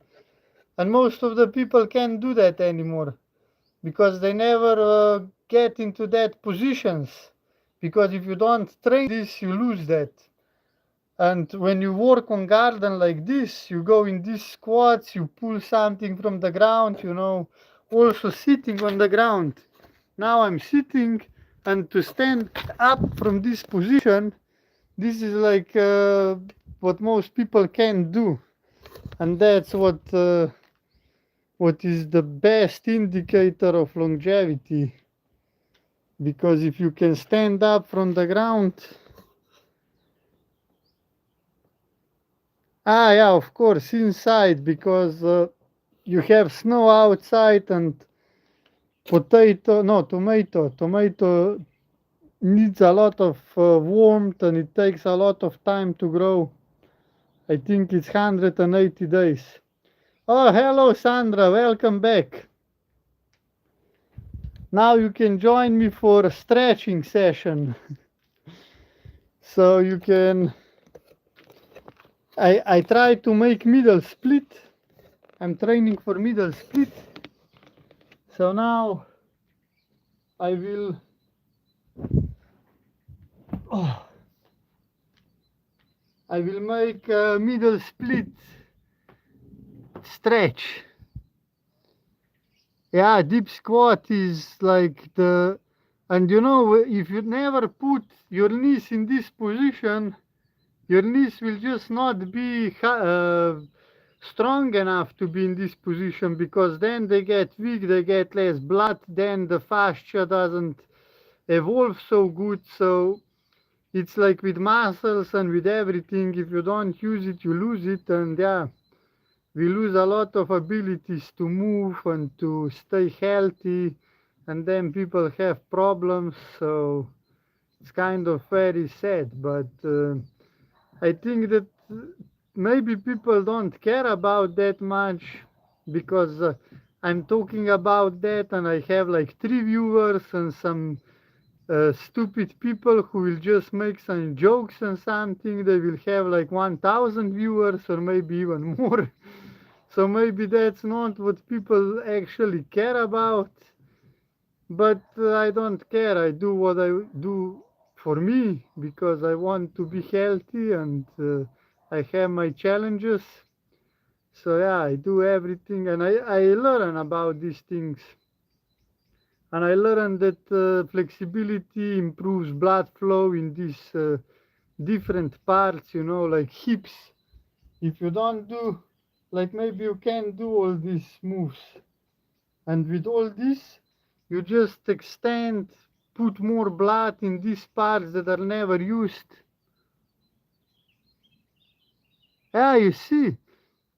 and most of the people can't do that anymore because they never get into that positions. Because if you don't train this, you lose that. And when you work on garden like this, you go in these squats, you pull something from the ground, you know, also sitting on the ground. Now I'm sitting, and to stand up from this position, this is like what most people can't do. And that's what is the best indicator of longevity. Because if you can stand up from the ground, yeah, of course, inside, because you have snow outside, and tomato needs a lot of warmth, and it takes a lot of time to grow. I think it's 180 days. Oh, hello, Sandra, welcome back. Now you can join me for a stretching session. So you can, I try to make middle split. I'm training for middle split. So now I will make a middle split stretch. Yeah, deep squat is like and you know, if you never put your knees in this position, your knees will just not be strong enough to be in this position, because then they get weak, they get less blood, then the fascia doesn't evolve so good. So it's like with muscles and with everything, if you don't use it, you lose it. And yeah, we lose a lot of abilities to move and to stay healthy, and then people have problems. So it's kind of very sad, but I think that maybe people don't care about that much because I'm talking about that and I have like 3 viewers and some stupid people who will just make some jokes and something. They will have like 1,000 viewers or maybe even more. So maybe that's not what people actually care about. But I don't care. I do what I do for me because I want to be healthy and I have my challenges. So yeah, I do everything and I learn about these things. And I learned that flexibility improves blood flow in these different parts, you know, like hips. If you don't do, like maybe you can't do all these moves. And with all this, you just extend, put more blood in these parts that are never used. Yeah, you see.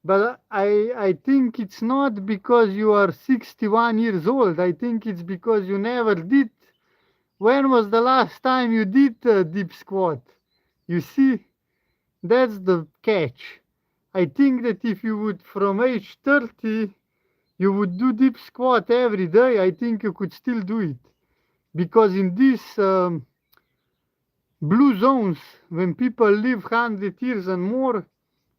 But I think it's not because you are 61 years old. I think it's because you never did. When was the last time you did a deep squat? You see, that's the catch. I think that if you would, from age 30, you would do deep squat every day, I think you could still do it. Because in these blue zones, when people live 100 years and more,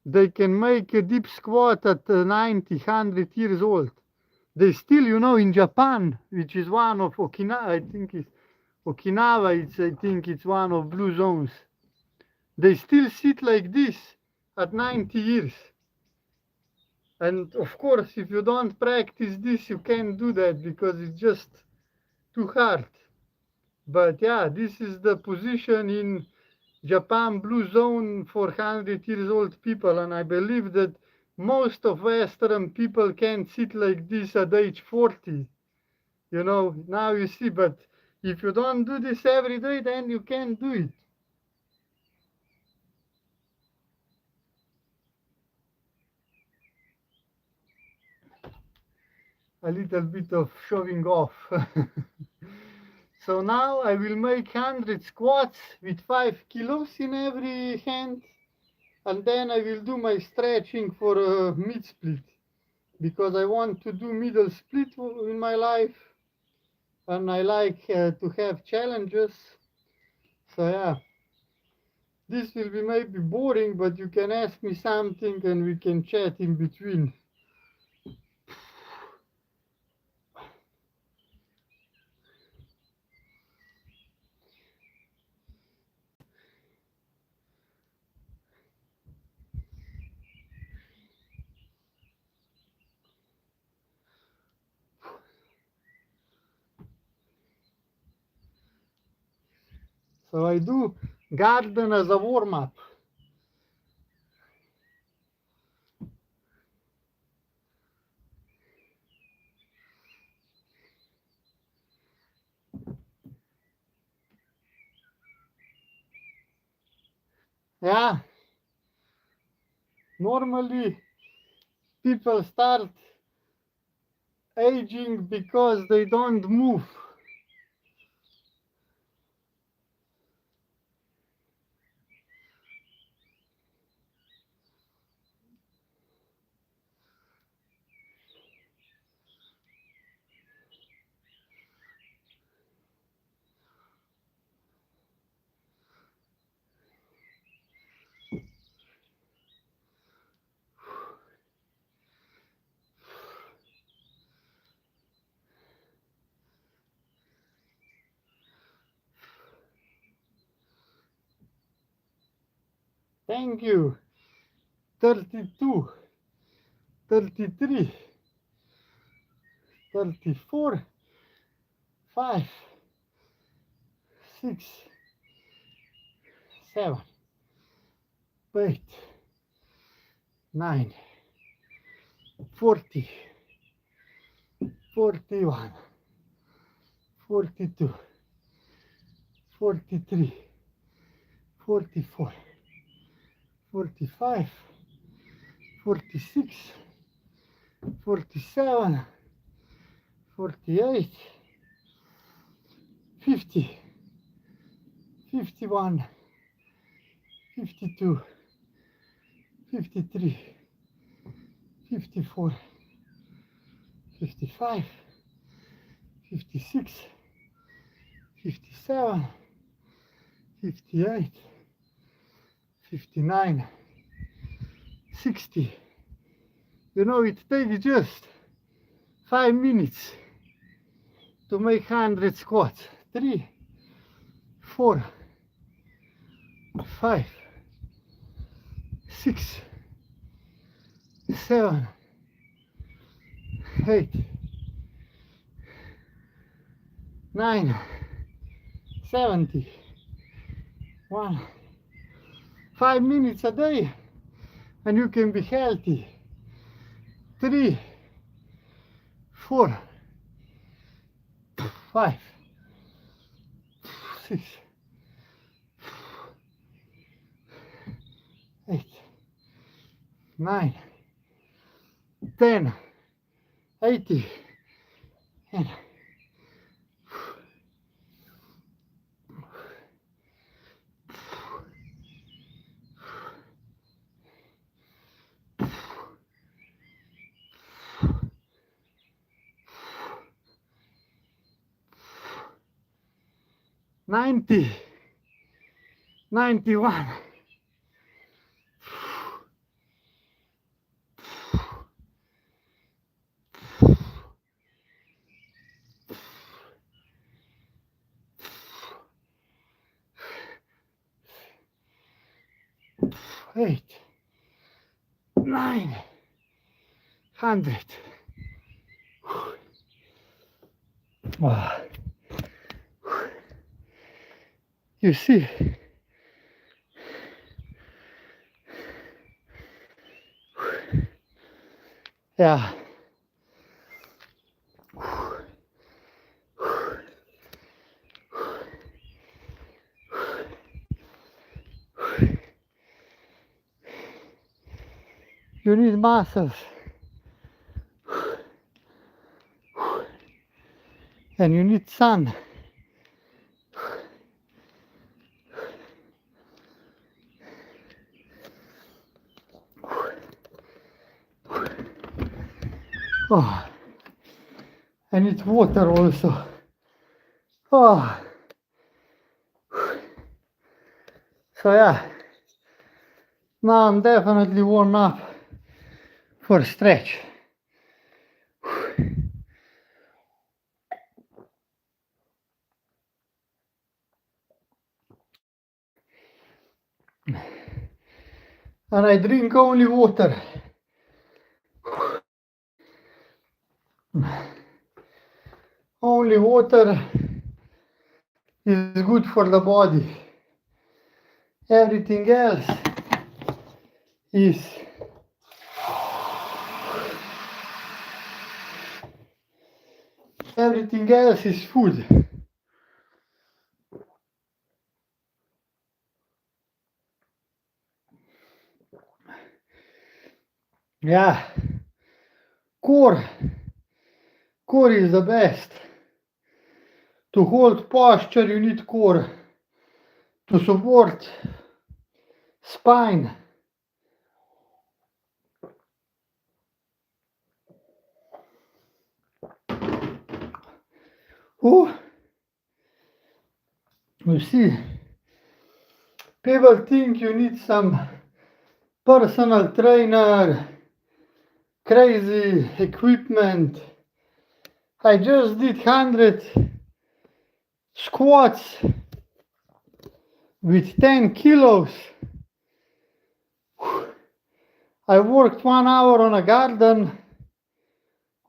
they can make a deep squat at 90, 100 years old. They still, you know, in Japan, which is one of Okinawa, I think it's Okinawa, I think it's one of blue zones. They still sit like this at 90 years. And of course, if you don't practice this, you can't do that because it's just too hard. But yeah, this is the position in Japan blue zone for 100 years old people. And I believe that most of Western people can't sit like this at age 40. You know, now you see, but if you don't do this every day, then you can't do it. A little bit of showing off. So now I will make 100 squats with 5 kilos in every hand, and then I will do my stretching for a mid split because I want to do middle split in my life and I like to have challenges. So yeah, this will be maybe boring, but you can ask me something and we can chat in between. So I do garden as a warm-up. Yeah, normally people start aging because they don't move. Thank you. 32, 33, 34, 5, 6, 7, 8, 9, 40, 41, 42, 43, 44, 45, 46, 47, 48, 50, 51, 52, 53, 54, 55, 56, 57, 58, 59, 60. You know, it takes just 5 minutes to make 100 squats. 3, 4, 5, 6, 7, 8, 9, 70, 1. 5 minutes a day and you can be healthy. 3, 4, 5, 6, 8, 9, 10, 80, and 90, 91, 8, 9, 100. You see, yeah. You need muscles. And you need sun. Oh, I need water also. Oh. So yeah, now I'm definitely warm up for a stretch. And I drink only water. Only water is good for the body. Everything else is food. Yeah, core is the best. To hold posture you need core. To support spine. Oh, you see, people think you need some personal trainer, crazy equipment. I just did 100 squats with 10 kilos. I worked 1 hour on a garden,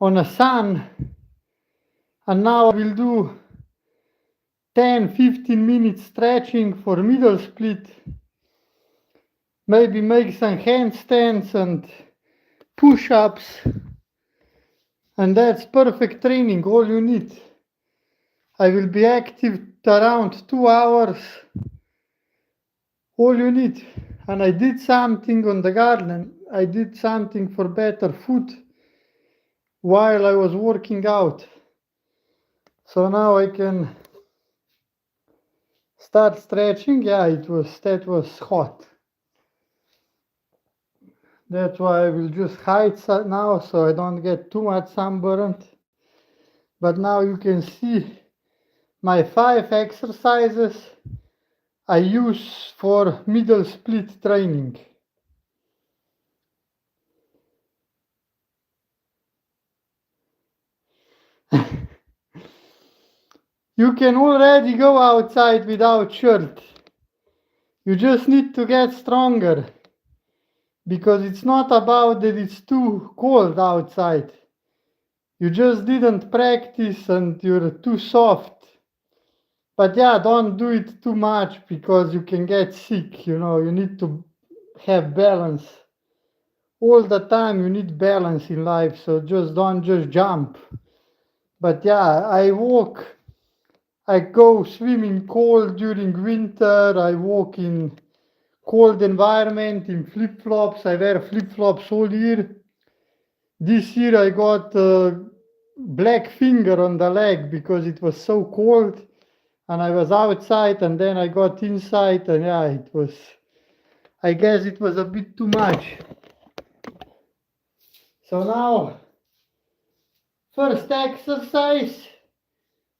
on a sun, and now I will do 10-15 minutes stretching for middle split. Maybe make some handstands and push-ups. And that's perfect training, all you need. I will be active around 2 hours. All you need. And I did something on the garden. I did something for better food. while I was working out. So now I can start stretching. Yeah, that was hot. That's why I will just hide now so I don't get too much sunburned. But now you can see my 5 exercises I use for middle split training. You can already go outside without shirt. You just need to get stronger. Because it's not about that it's too cold outside. You just didn't practice and you're too soft. But yeah, don't do it too much because you can get sick, you know, you need to have balance. All the time you need balance in life, so don't just jump. But yeah, I walk, I go swimming cold during winter, I walk in cold environment in flip-flops, I wear flip-flops all year. This year I got a black finger on the leg because it was so cold and I was outside and then I got inside and yeah, I guess it was a bit too much. So now, first exercise,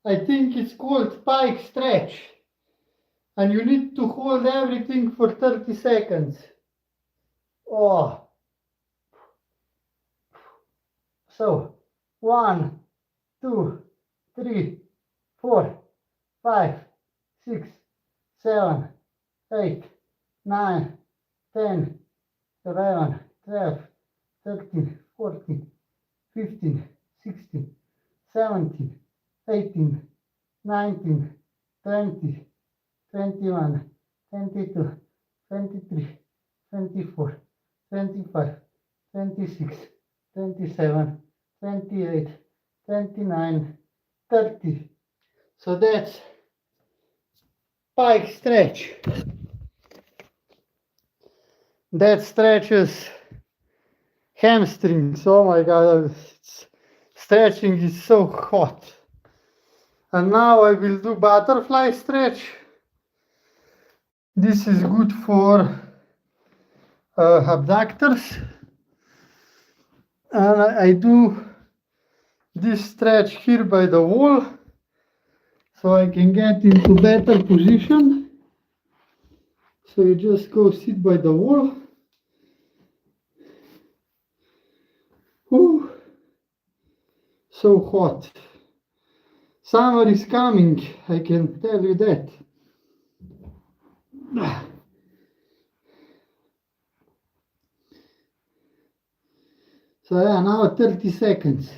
I think it's called pike stretch. And you need to hold everything for 30 seconds. Oh. So, 1, 2, 3, 4, 5, 6, 7, 8, 9, 10, 11, 12, 13, 14, 15, 16, 17, 18, 19, 20, 21, 22, 23, 24, 25, 26, 27, 28, 29, 30. So that's pike stretch. That stretches hamstrings. Oh my god, stretching is so hot. And now I will do butterfly stretch. This is good for abductors. And I do this stretch here by the wall so I can get into better position. So you just go sit by the wall. Whew. So hot. Summer is coming, I can tell you that. So yeah, now 30 seconds.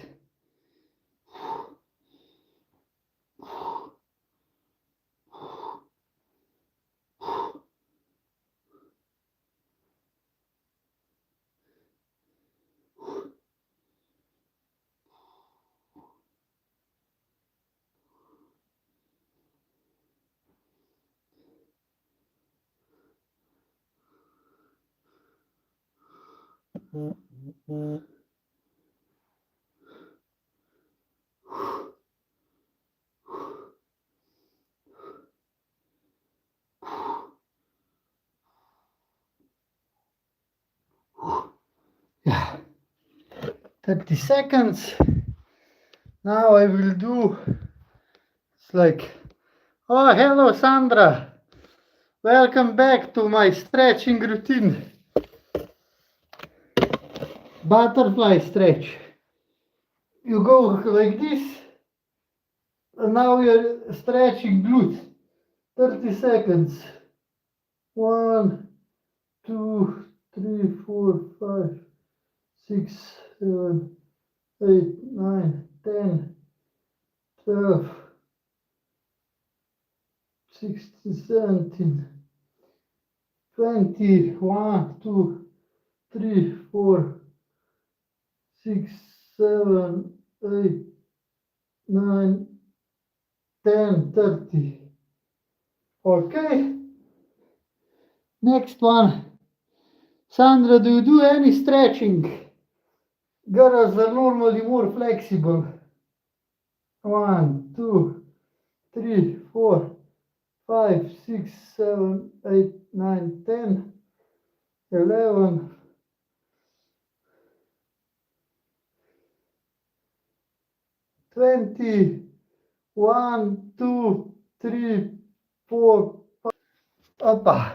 Yeah, 30 seconds. Now I will do, it's like, oh hello Sandra, welcome back to my stretching routine. Butterfly stretch. You go like this, and now you're stretching glutes. 30 seconds. 1, 2, 3, 4, 5, 6, 7, 8, 9, 10, 12, 16, 17, 20, 1, 2, 3, 4, 6, 7, 8, 9, 10, 30. Okay. Next one. Sandra, do you do any stretching? Girls are normally more flexible. 1, 2, 3, 4, 5, 6, 7, 8, 9, 10, 11, 20, 1, 2, 3, 4, 5. Opa!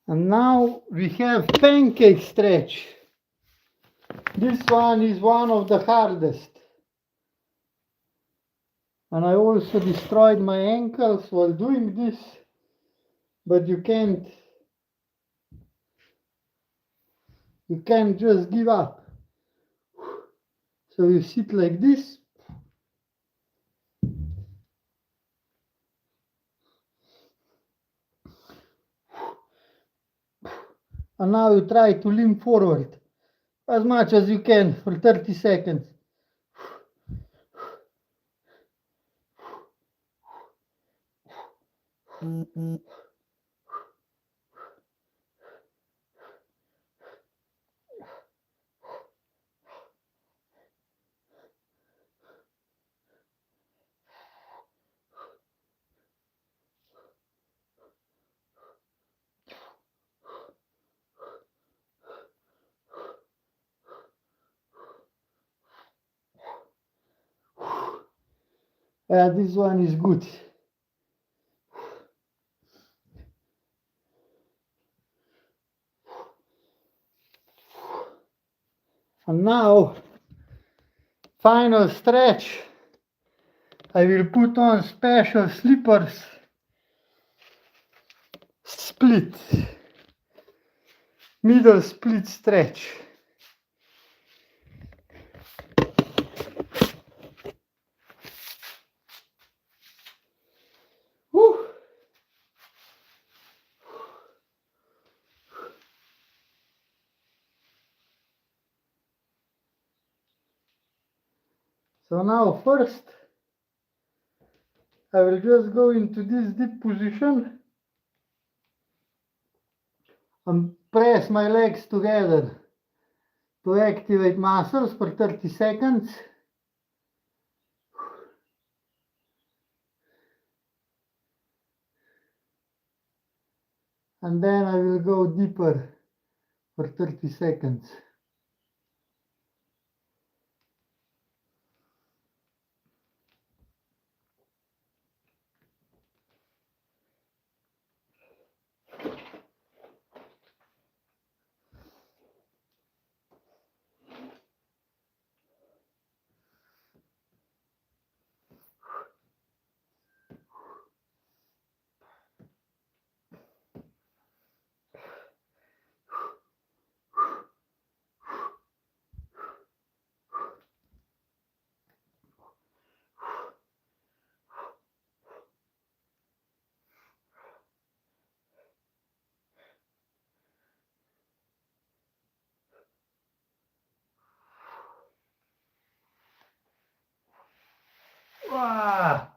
And now we have pancake stretch. This one is one of the hardest. And I also destroyed my ankles while doing this, but you can't just give up. So you sit like this. And now you try to lean forward as much as you can for 30 seconds. This one is good. And now, final stretch. I will put on special slippers. Split. Middle split stretch. Whew. So now first, I will just go into this deep position and press my legs together to activate muscles for 30 seconds. And then I will go deeper for 30 seconds. Wow.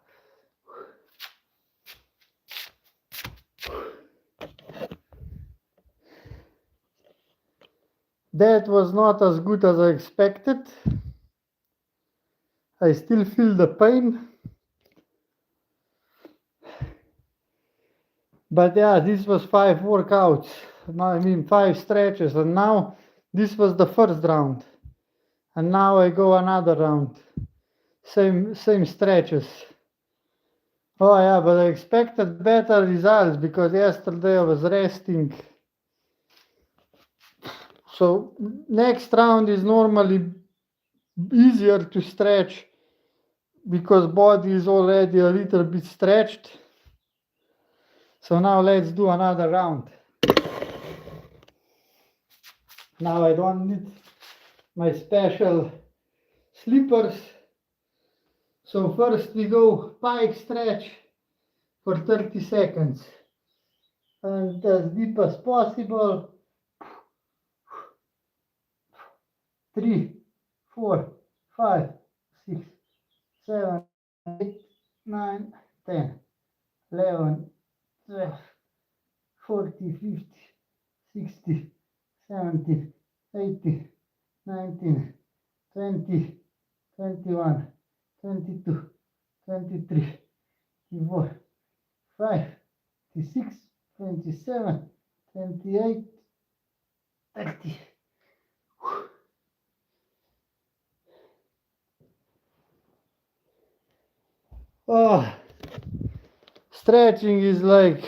That was not as good as I expected. I still feel the pain. But yeah, this was 5 workouts. I mean 5 stretches, and now this was the first round. And now I go another round. Same stretches. Oh yeah, but I expected better results because yesterday I was resting. So next round is normally easier to stretch because body is already a little bit stretched. So now let's do another round. Now I don't need my special slippers. So first we go pike stretch for 30 seconds. And as deep as possible. 3, 4, 5, 6, 7, 8, 9, 10, 11, 12, 40, 50, 60, 70, 80, 19, 20, 21, 22, 23, 24, 5, 26, 27, 28, 30. Oh, stretching is like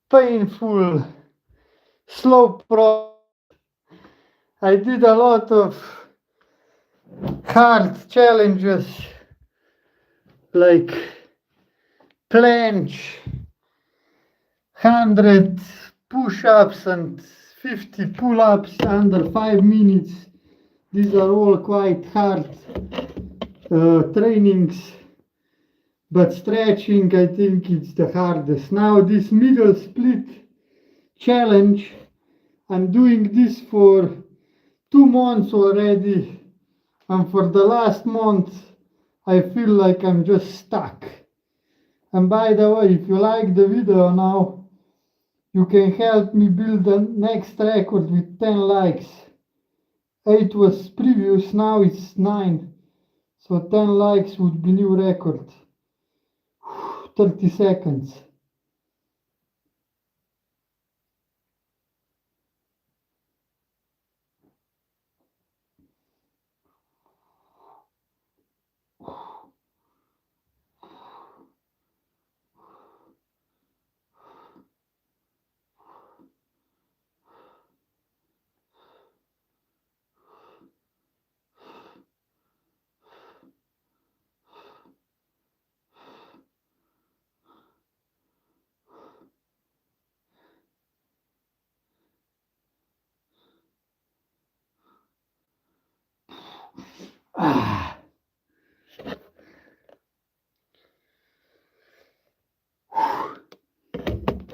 painful, slow process. I did a lot of hard challenges like planche, 100 push-ups and 50 pull-ups under 5 minutes. These are all quite hard trainings, but stretching I think it's the hardest. Now this middle split challenge, I'm doing this for 2 months already, and for the last month I feel like I'm just stuck. And by the way, if you like the video now, you can help me build the next record with 10 likes. 8 was previous, now it's 9. So 10 likes would be new record. 30 seconds. Ah.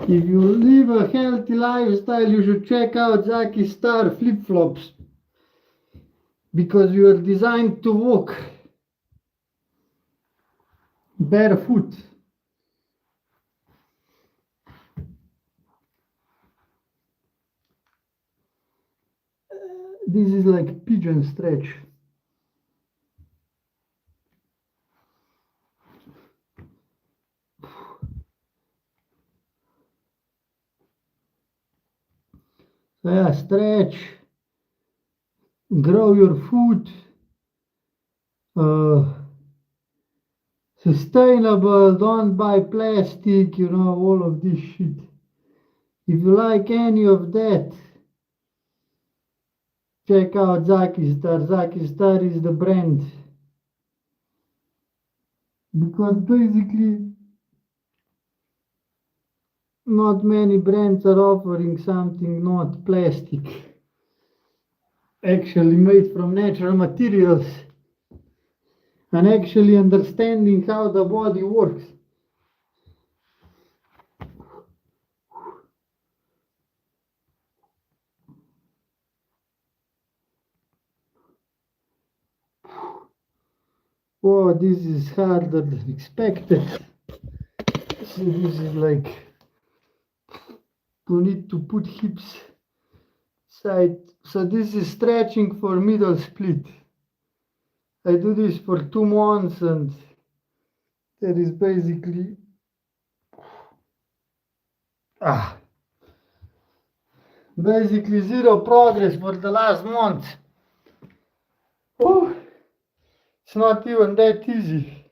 If you live a healthy lifestyle, you should check out Zakistar flip-flops, because you are designed to walk barefoot. This is like pigeon stretch. So yeah, stretch, grow your food, sustainable, don't buy plastic, you know, all of this shit. If you like any of that, check out Zakistar. Zakistar is the brand. Because basically, not many brands are offering something not plastic, actually made from natural materials, and actually understanding how the body works. Oh, this is harder than expected. So this is like, you need to put hips side. So this is stretching for middle split. I do this for 2 months, and there is basically basically zero progress for the last month. Oh, it's not even that easy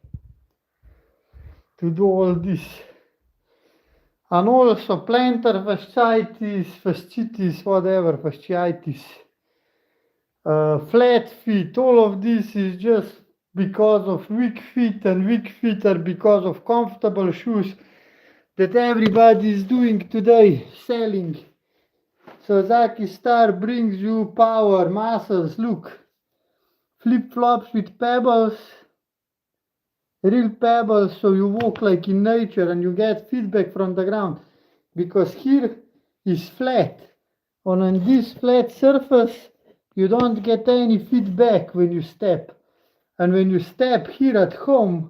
to do all this. And also plantar fasciitis, whatever, fasciitis, flat feet, all of this is just because of weak feet, and weak feet are because of comfortable shoes that everybody is doing today, selling. So Zakistar brings you power, muscles, look, flip-flops with pebbles, real pebbles, so you walk like in nature and you get feedback from the ground, because here is flat. On this flat surface you don't get any feedback when you step. And when you step here at home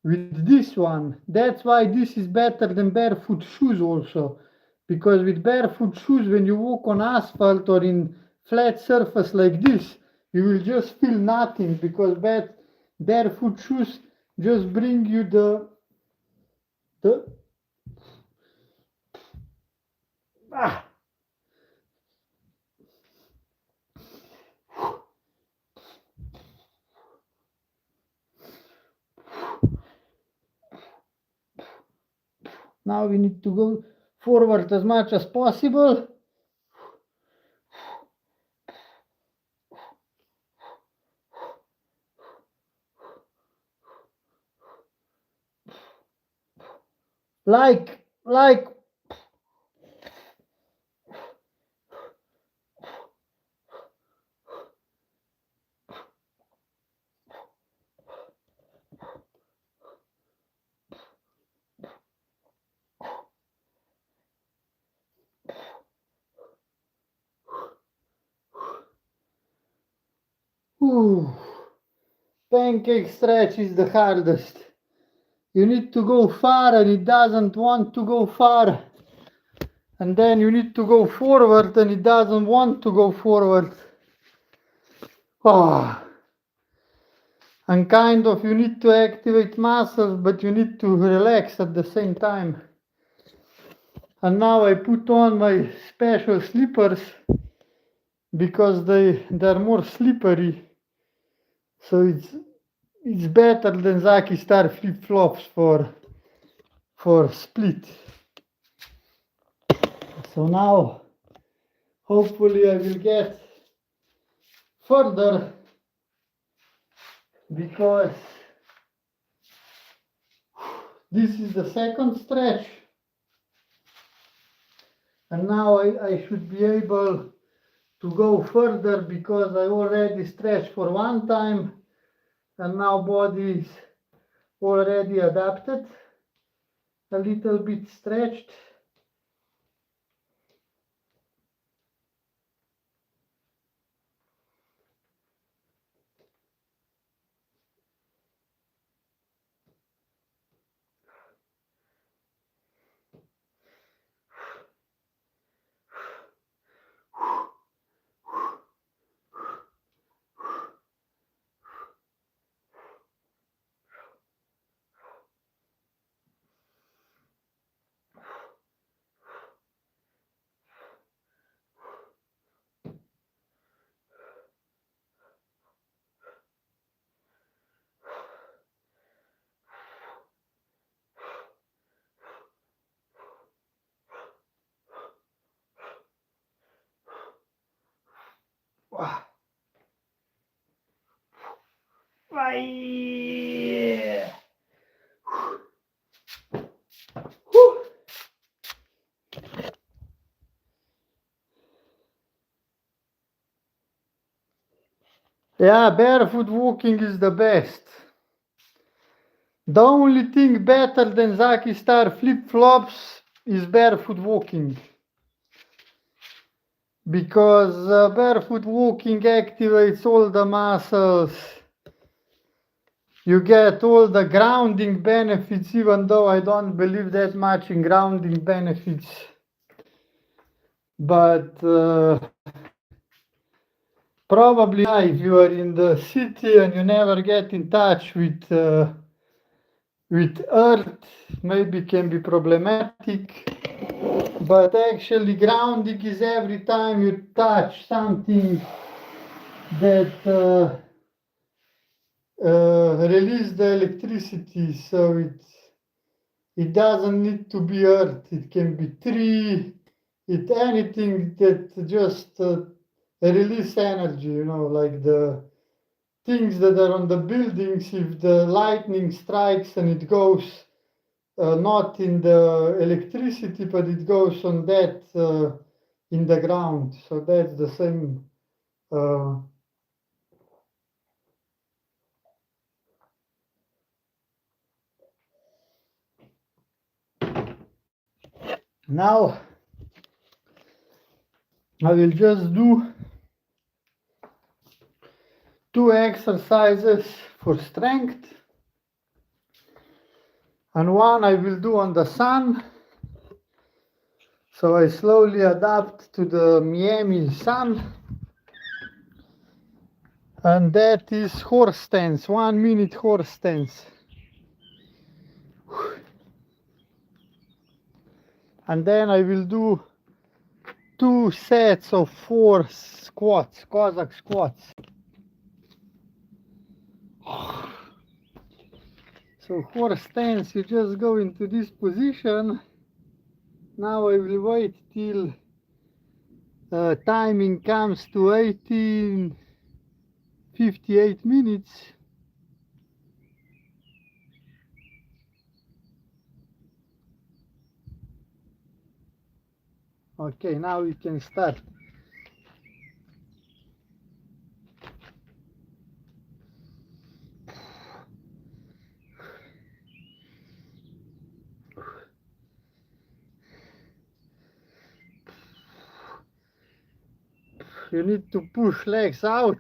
with this one, that's why this is better than barefoot shoes also. Because with barefoot shoes, when you walk on asphalt or in flat surface like this, you will just feel nothing, because barefoot shoes just bring you the ah. Now we need to go forward as much as possible. Like pancake stretch is the hardest. You need to go far and it doesn't want to go far. And then you need to go forward and it doesn't want to go forward. Oh. And kind of you need to activate muscles, but you need to relax at the same time. And now I put on my special slippers because they're more slippery. So it's better than Zakistar flip-flops for split. So now hopefully I will get further, because this is the second stretch, and now I should be able to go further, because I already stretched for one time and now body is already adapted, a little bit stretched. Yeah, barefoot walking is the best. The only thing better than Zakistar flip-flops is barefoot walking. Because barefoot walking activates all the muscles. You get all the grounding benefits, even though I don't believe that much in grounding benefits. But probably if you are in the city and you never get in touch with earth, maybe can be problematic. But actually grounding is every time you touch something that release the electricity, so it doesn't need to be earth, it can be tree, anything that just release energy, like the things that are on the buildings. If the lightning strikes and it goes not in the electricity, but it goes on that in the ground, so that's the same. Now I will just do 2 exercises for strength, and one I will do on the sun. So I slowly adapt to the Miami sun. And that is horse stance, 1 minute horse stance. And then I will do 2 sets of 4 squats, Cossack squats. So horse stance, you just go into this position. Now I will wait till timing comes to 18:58 minutes. Okay, now we can start. You need to push legs out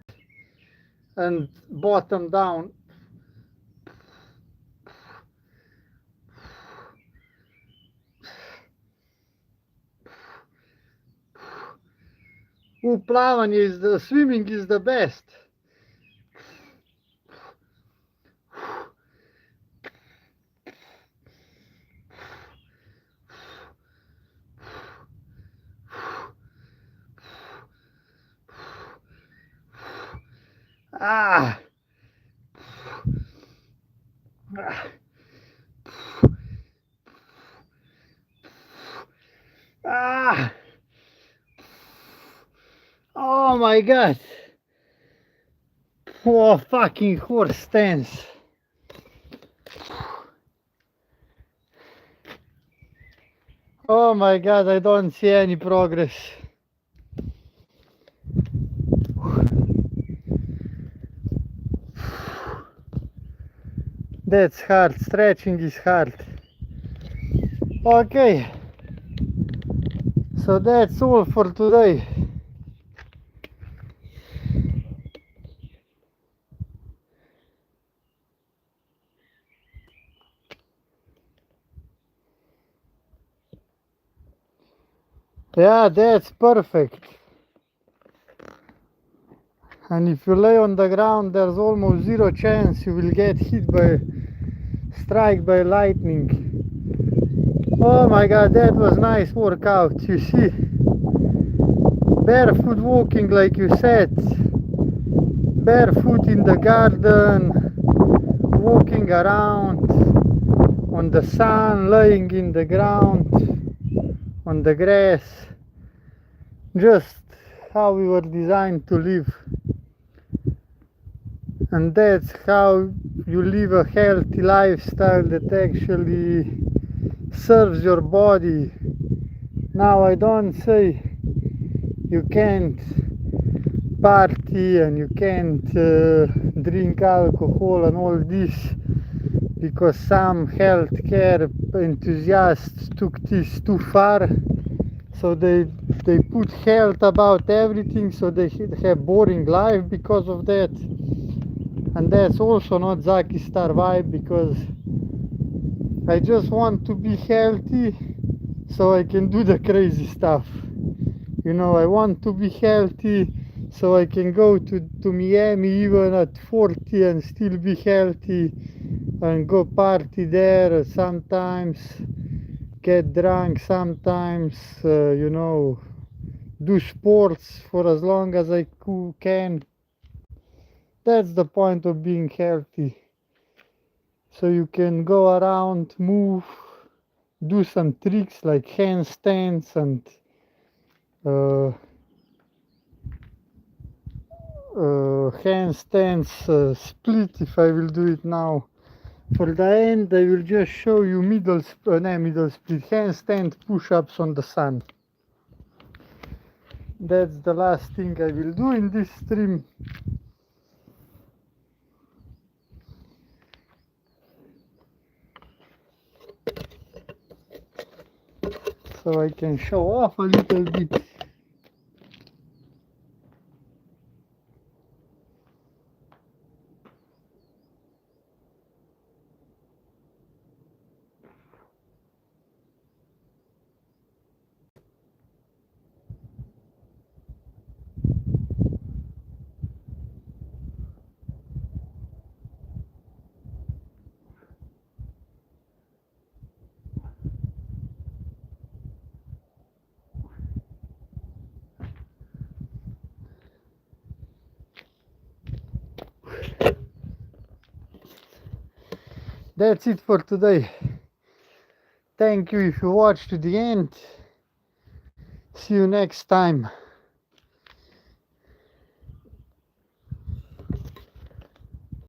and bottom down. Plavanje is the swimming is the best. Ah. Ah. Oh my god. Oh, fucking horse stance. Oh my god, I don't see any progress. That's hard, stretching is hard. Okay, so that's all for today. Yeah, that's perfect. And if you lay on the ground, there's almost zero chance you will get struck by lightning. Oh my god, that was nice workout. You see, barefoot walking like you said, barefoot in the garden, walking around on the sun, laying in the ground, on the grass, just how we were designed to live. And that's how you live a healthy lifestyle that actually serves your body. Now I don't say you can't party and you can't drink alcohol and all this, because some healthcare enthusiasts took this too far. So they put health about everything, so they have boring life because of that. And that's also not Zakistar vibe, because I just want to be healthy so I can do the crazy stuff. You know, I want to be healthy so I can go to Miami even at 40 and still be healthy and go party there sometimes, get drunk sometimes, you know, do sports for as long as I can. That's the point of being healthy. So you can go around, move, do some tricks like handstands and handstands split if I will do it now. For the end I will just show you middle split, handstand push-ups on the sun. That's the last thing I will do in this stream. So I can show off a little bit. That's it for today. Thank you if you watched to the end. See you next time.